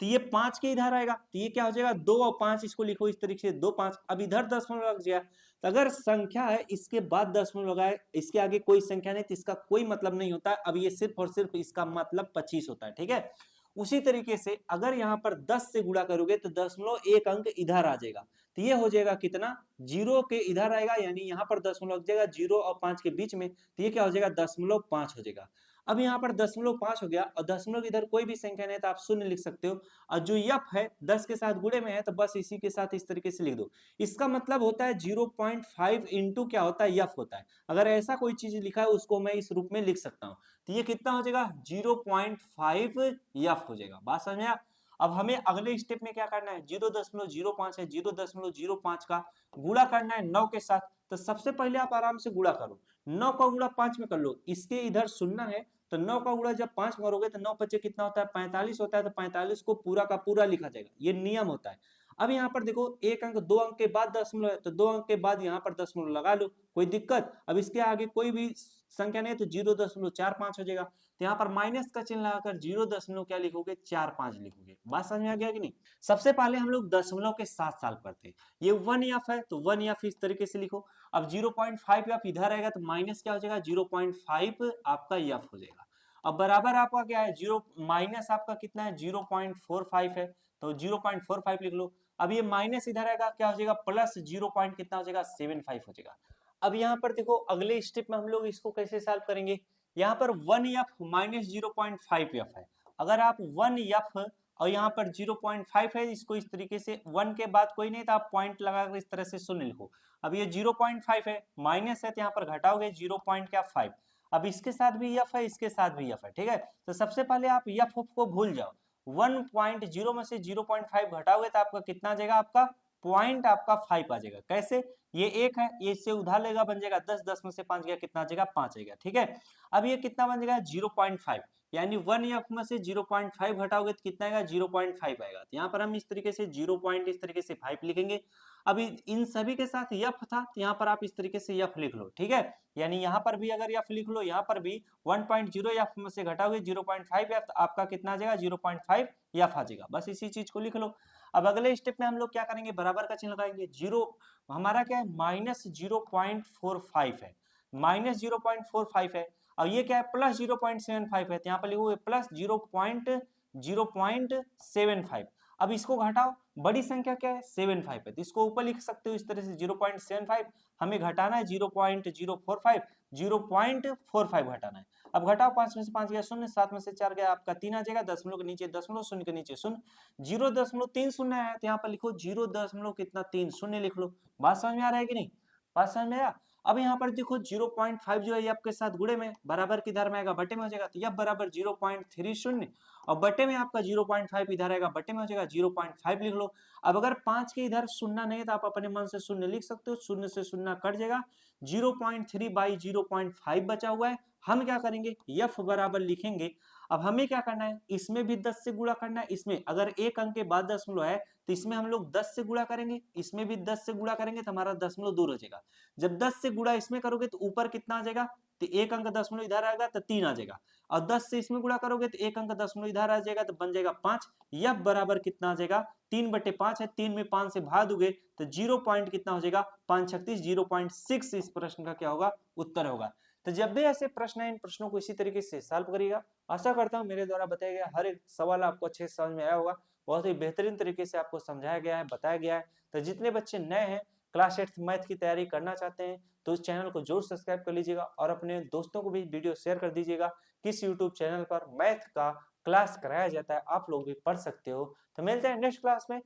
तो ये 5 के इधर आएगा, तो ये क्या हो जाएगा 2 और 5, इसको लिखो इस तरीके से 2 5। अब इधर दशमलव लग गया, तो अगर संख्या है इसके बाद दशमलव लगाए, इसके आगे कोई संख्या नहीं तो इसका कोई मतलब नहीं होता। अब ये सिर्फ और सिर्फ इसका मतलब 25 होता है, ठीक है। उसी तरीके से अगर यहाँ पर 10 से गुणा करोगे तो 0.1 अंक इधर आ जाएगा, तो ये हो जाएगा कितना 0 के इधर आएगा, यानी यहाँ पर दशमलव लग जाएगा 0 और 5 के बीच में, तो ये क्या हो जाएगा 0.5 हो जाएगा। अब यहाँ पर 0.5 हो गया और दशमलव इधर कोई भी संख्या नहीं तो आप शून्य लिख सकते हो, और जो यफ है 10 के साथ गुणे में है तो बस इसी के साथ इस तरीके से लिख दो। इसका मतलब होता है 0.5 इंटू क्या होता है यफ होता है। अगर ऐसा कोई चीज लिखा है उसको मैं इस रूप में लिख सकता हूँ, तो ये कितना हो जाएगा 0.5 यफ हो जाएगा। बात समझ में आया। अब हमें अगले स्टेप में क्या करना है, 0.05 है, 0.05 का गुणा करना है 9 के साथ। तो सबसे पहले आप आराम से गुणा करो, 9 का गुणा 5 में कर लो, इसके इधर सुनना है तो 9 का गुणा जब 5 करोगे तो 9 बचे कितना होता है, 45 होता है। तो 45 को पूरा का पूरा लिखा जाएगा, ये नियम होता है। अब यहाँ पर देखो एक अंक 2 अंक के बाद दशमलव है, तो 2 अंक के बाद यहाँ पर दशमलव लगा लो, कोई दिक्कत। अब इसके आगे कोई भी संख्या नहीं है तो 0.45 हो जाएगा। तो यहाँ पर माइनस का चिन्ह लगाकर 0. क्या लिखोगे, 45 लिखोगे। बात समझ में आ गया कि नहीं। सबसे पहले हम लोग दशमलव के साथ साल करते हैं। ये 1f है तो 1f इस तरीके से लिखो। अब 0.5f इधर आएगा तो माइनस क्या हो जाएगा, 0.5 आपका f हो जाएगा। अब बराबर आपका क्या है, जीरो माइनस आपका कितना है, 0.45 है, तो 0.45 लिख लो। अब ये माइनस इधर आएगा, क्या हो जाएगा, प्लस 0. कितना हो जाएगा, 75 हो जाएगा। अब यहाँ पर देखो अगले स्टेप में हम लोग इसको कैसे सॉल्व करेंगे। यहाँ पर 1f माइनस 0.5f है। अगर आप 1f और यहाँ पर 0.5 है, इसको इस तरीके से 1 के बाद कोई नहीं तो आप पॉइंट लगाकर इस तरह से शून्य लिखो। अब ये 0.5 है, माइनस है तो यहाँ पर घटाओगे 0.5। अब इसके साथ भी f है, इसके साथ भी f है, ठीक है। तो सबसे पहले आप f को भूल जाओ, 1.0 में से 0.5 घटाओगे तो आपका कितना आ जाएगा, आपका पॉइंट आपका 5 आ जाएगा। कैसे, ये 1 है, ये इससे उधार लेगा, बन जाएगा 10, 10 में से 5 गया, कितना आ जाएगा, 5 आएगा, ठीक है। अब ये कितना बन जाएगा, 0.5, यानी 1f में से 0.5 घटाओगे तो कितना आएगा, 0.5 आएगा। तो यहाँ पर हम इस तरीके से 0. इस तरीके से 5 लिखेंगे। अभी इन सभी के साथ f था तो यहाँ पर आप इस तरीके से f लिख लो, ठीक है। यानी यहाँ पर भी अगर f लिख लो, यहाँ पर भी 1.0 f में से घटाओगे 0.5 f, आपका कितना आ जाएगा, 0.5 f आ जाएगा। बस इसी चीज को लिख लो। अब अगले स्टेप में हम लोग क्या करेंगे, बराबर का चिन्ह लगाएंगे। जीरो हमारा क्या है, माइनस 0.45 है, माइनस 0.45 है। और ये क्या है, प्लस 0.75 है, तो यहाँ पर लिखोगे प्लस 0.75। अब इसको घटाओ, बड़ी संख्या क्या है, 75 है, तो इसको ऊपर लिख सकते हो इस तरह से 0.75। हमें घटाना है 0.045, 0.45 घटाना है। अब घटाओ, 5 में से 5 गया 0, 7 में से 4 गया आपका 3 आ जाएगा, दशमलव के नीचे दशमलव, शून्य के नीचे शून्य, 0.30 है तो यहाँ पर लिखो 0.30 लिख लो। बात समझ में आ रहा है कि नहीं, बात समझ में आया। अब यहाँ पर देखो 0.5 जो है ये आपके साथ गुणे में बराबर किधर में आएगा, बटे में हो जाएगा, तो यह बराबर 0.30 और बटे में आपका 0.5 इधर आएगा, बटे में हो जाएगा 0.5 लिख लो। अब अगर 5 के इधर शून्य नहीं है तो आप अपने मन से शून्य लिख सकते हो, शून्य से शून्य कट जाएगा, 0.3 बाई 0.5 बचा हुआ है। हम क्या करेंगे, f बराबर लिखेंगे। अब हमें क्या करना है, इसमें भी 10 से गुणा करना है। इसमें अगर एक अंक के बाद दशमलव है तो इसमें हम लोग 10 से गुणा करेंगे, इसमें भी 10 से गुणा करेंगे तो हमारा दशमलव दूर हो जाएगा। जब 10 से गुणा इसमें करोगे तो ऊपर कितना आ जाएगा, तो एक अंक दशमलव इधर आएगा तो 3 आ जाएगा, और 10 से इसमें गुणा करोगे तो एक अंक दशमलव इधर आ जाएगा तो बन जाएगा 5। यह बराबर कितना आ जाएगा, 3/5 है, 3 में 5 से भाग दोगे तो 0 पॉइंट कितना हो जाएगा, 5 36, 0.6 इस प्रश्न का क्या होगा, उत्तर होगा। तो जब भी ऐसे प्रश्न है, इन प्रश्नों को इसी तरीके से सॉल्व करिएगा। आशा करता हूं मेरे द्वारा बताया गया हर एक सवाल आपको अच्छे से समझ में आया होगा। बहुत ही बेहतरीन तरीके से आपको समझाया गया है, बताया गया है। तो जितने बच्चे नए हैं, क्लास 8 मैथ की तैयारी करना चाहते हैं, तो इस चैनल को जरूर सब्सक्राइब कर लीजिएगा और अपने दोस्तों को भी वीडियो शेयर कर दीजिएगा। किस यूट्यूब चैनल पर मैथ का क्लास कराया जाता है, आप लोग भी पढ़ सकते हो। तो मिलते हैं नेक्स्ट क्लास में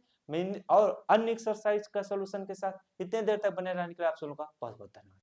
और अन्य एक्सरसाइज का सोल्यूशन के साथ। इतने देर तक बने रहने के लिए आप सबों का बहुत बहुत धन्यवाद।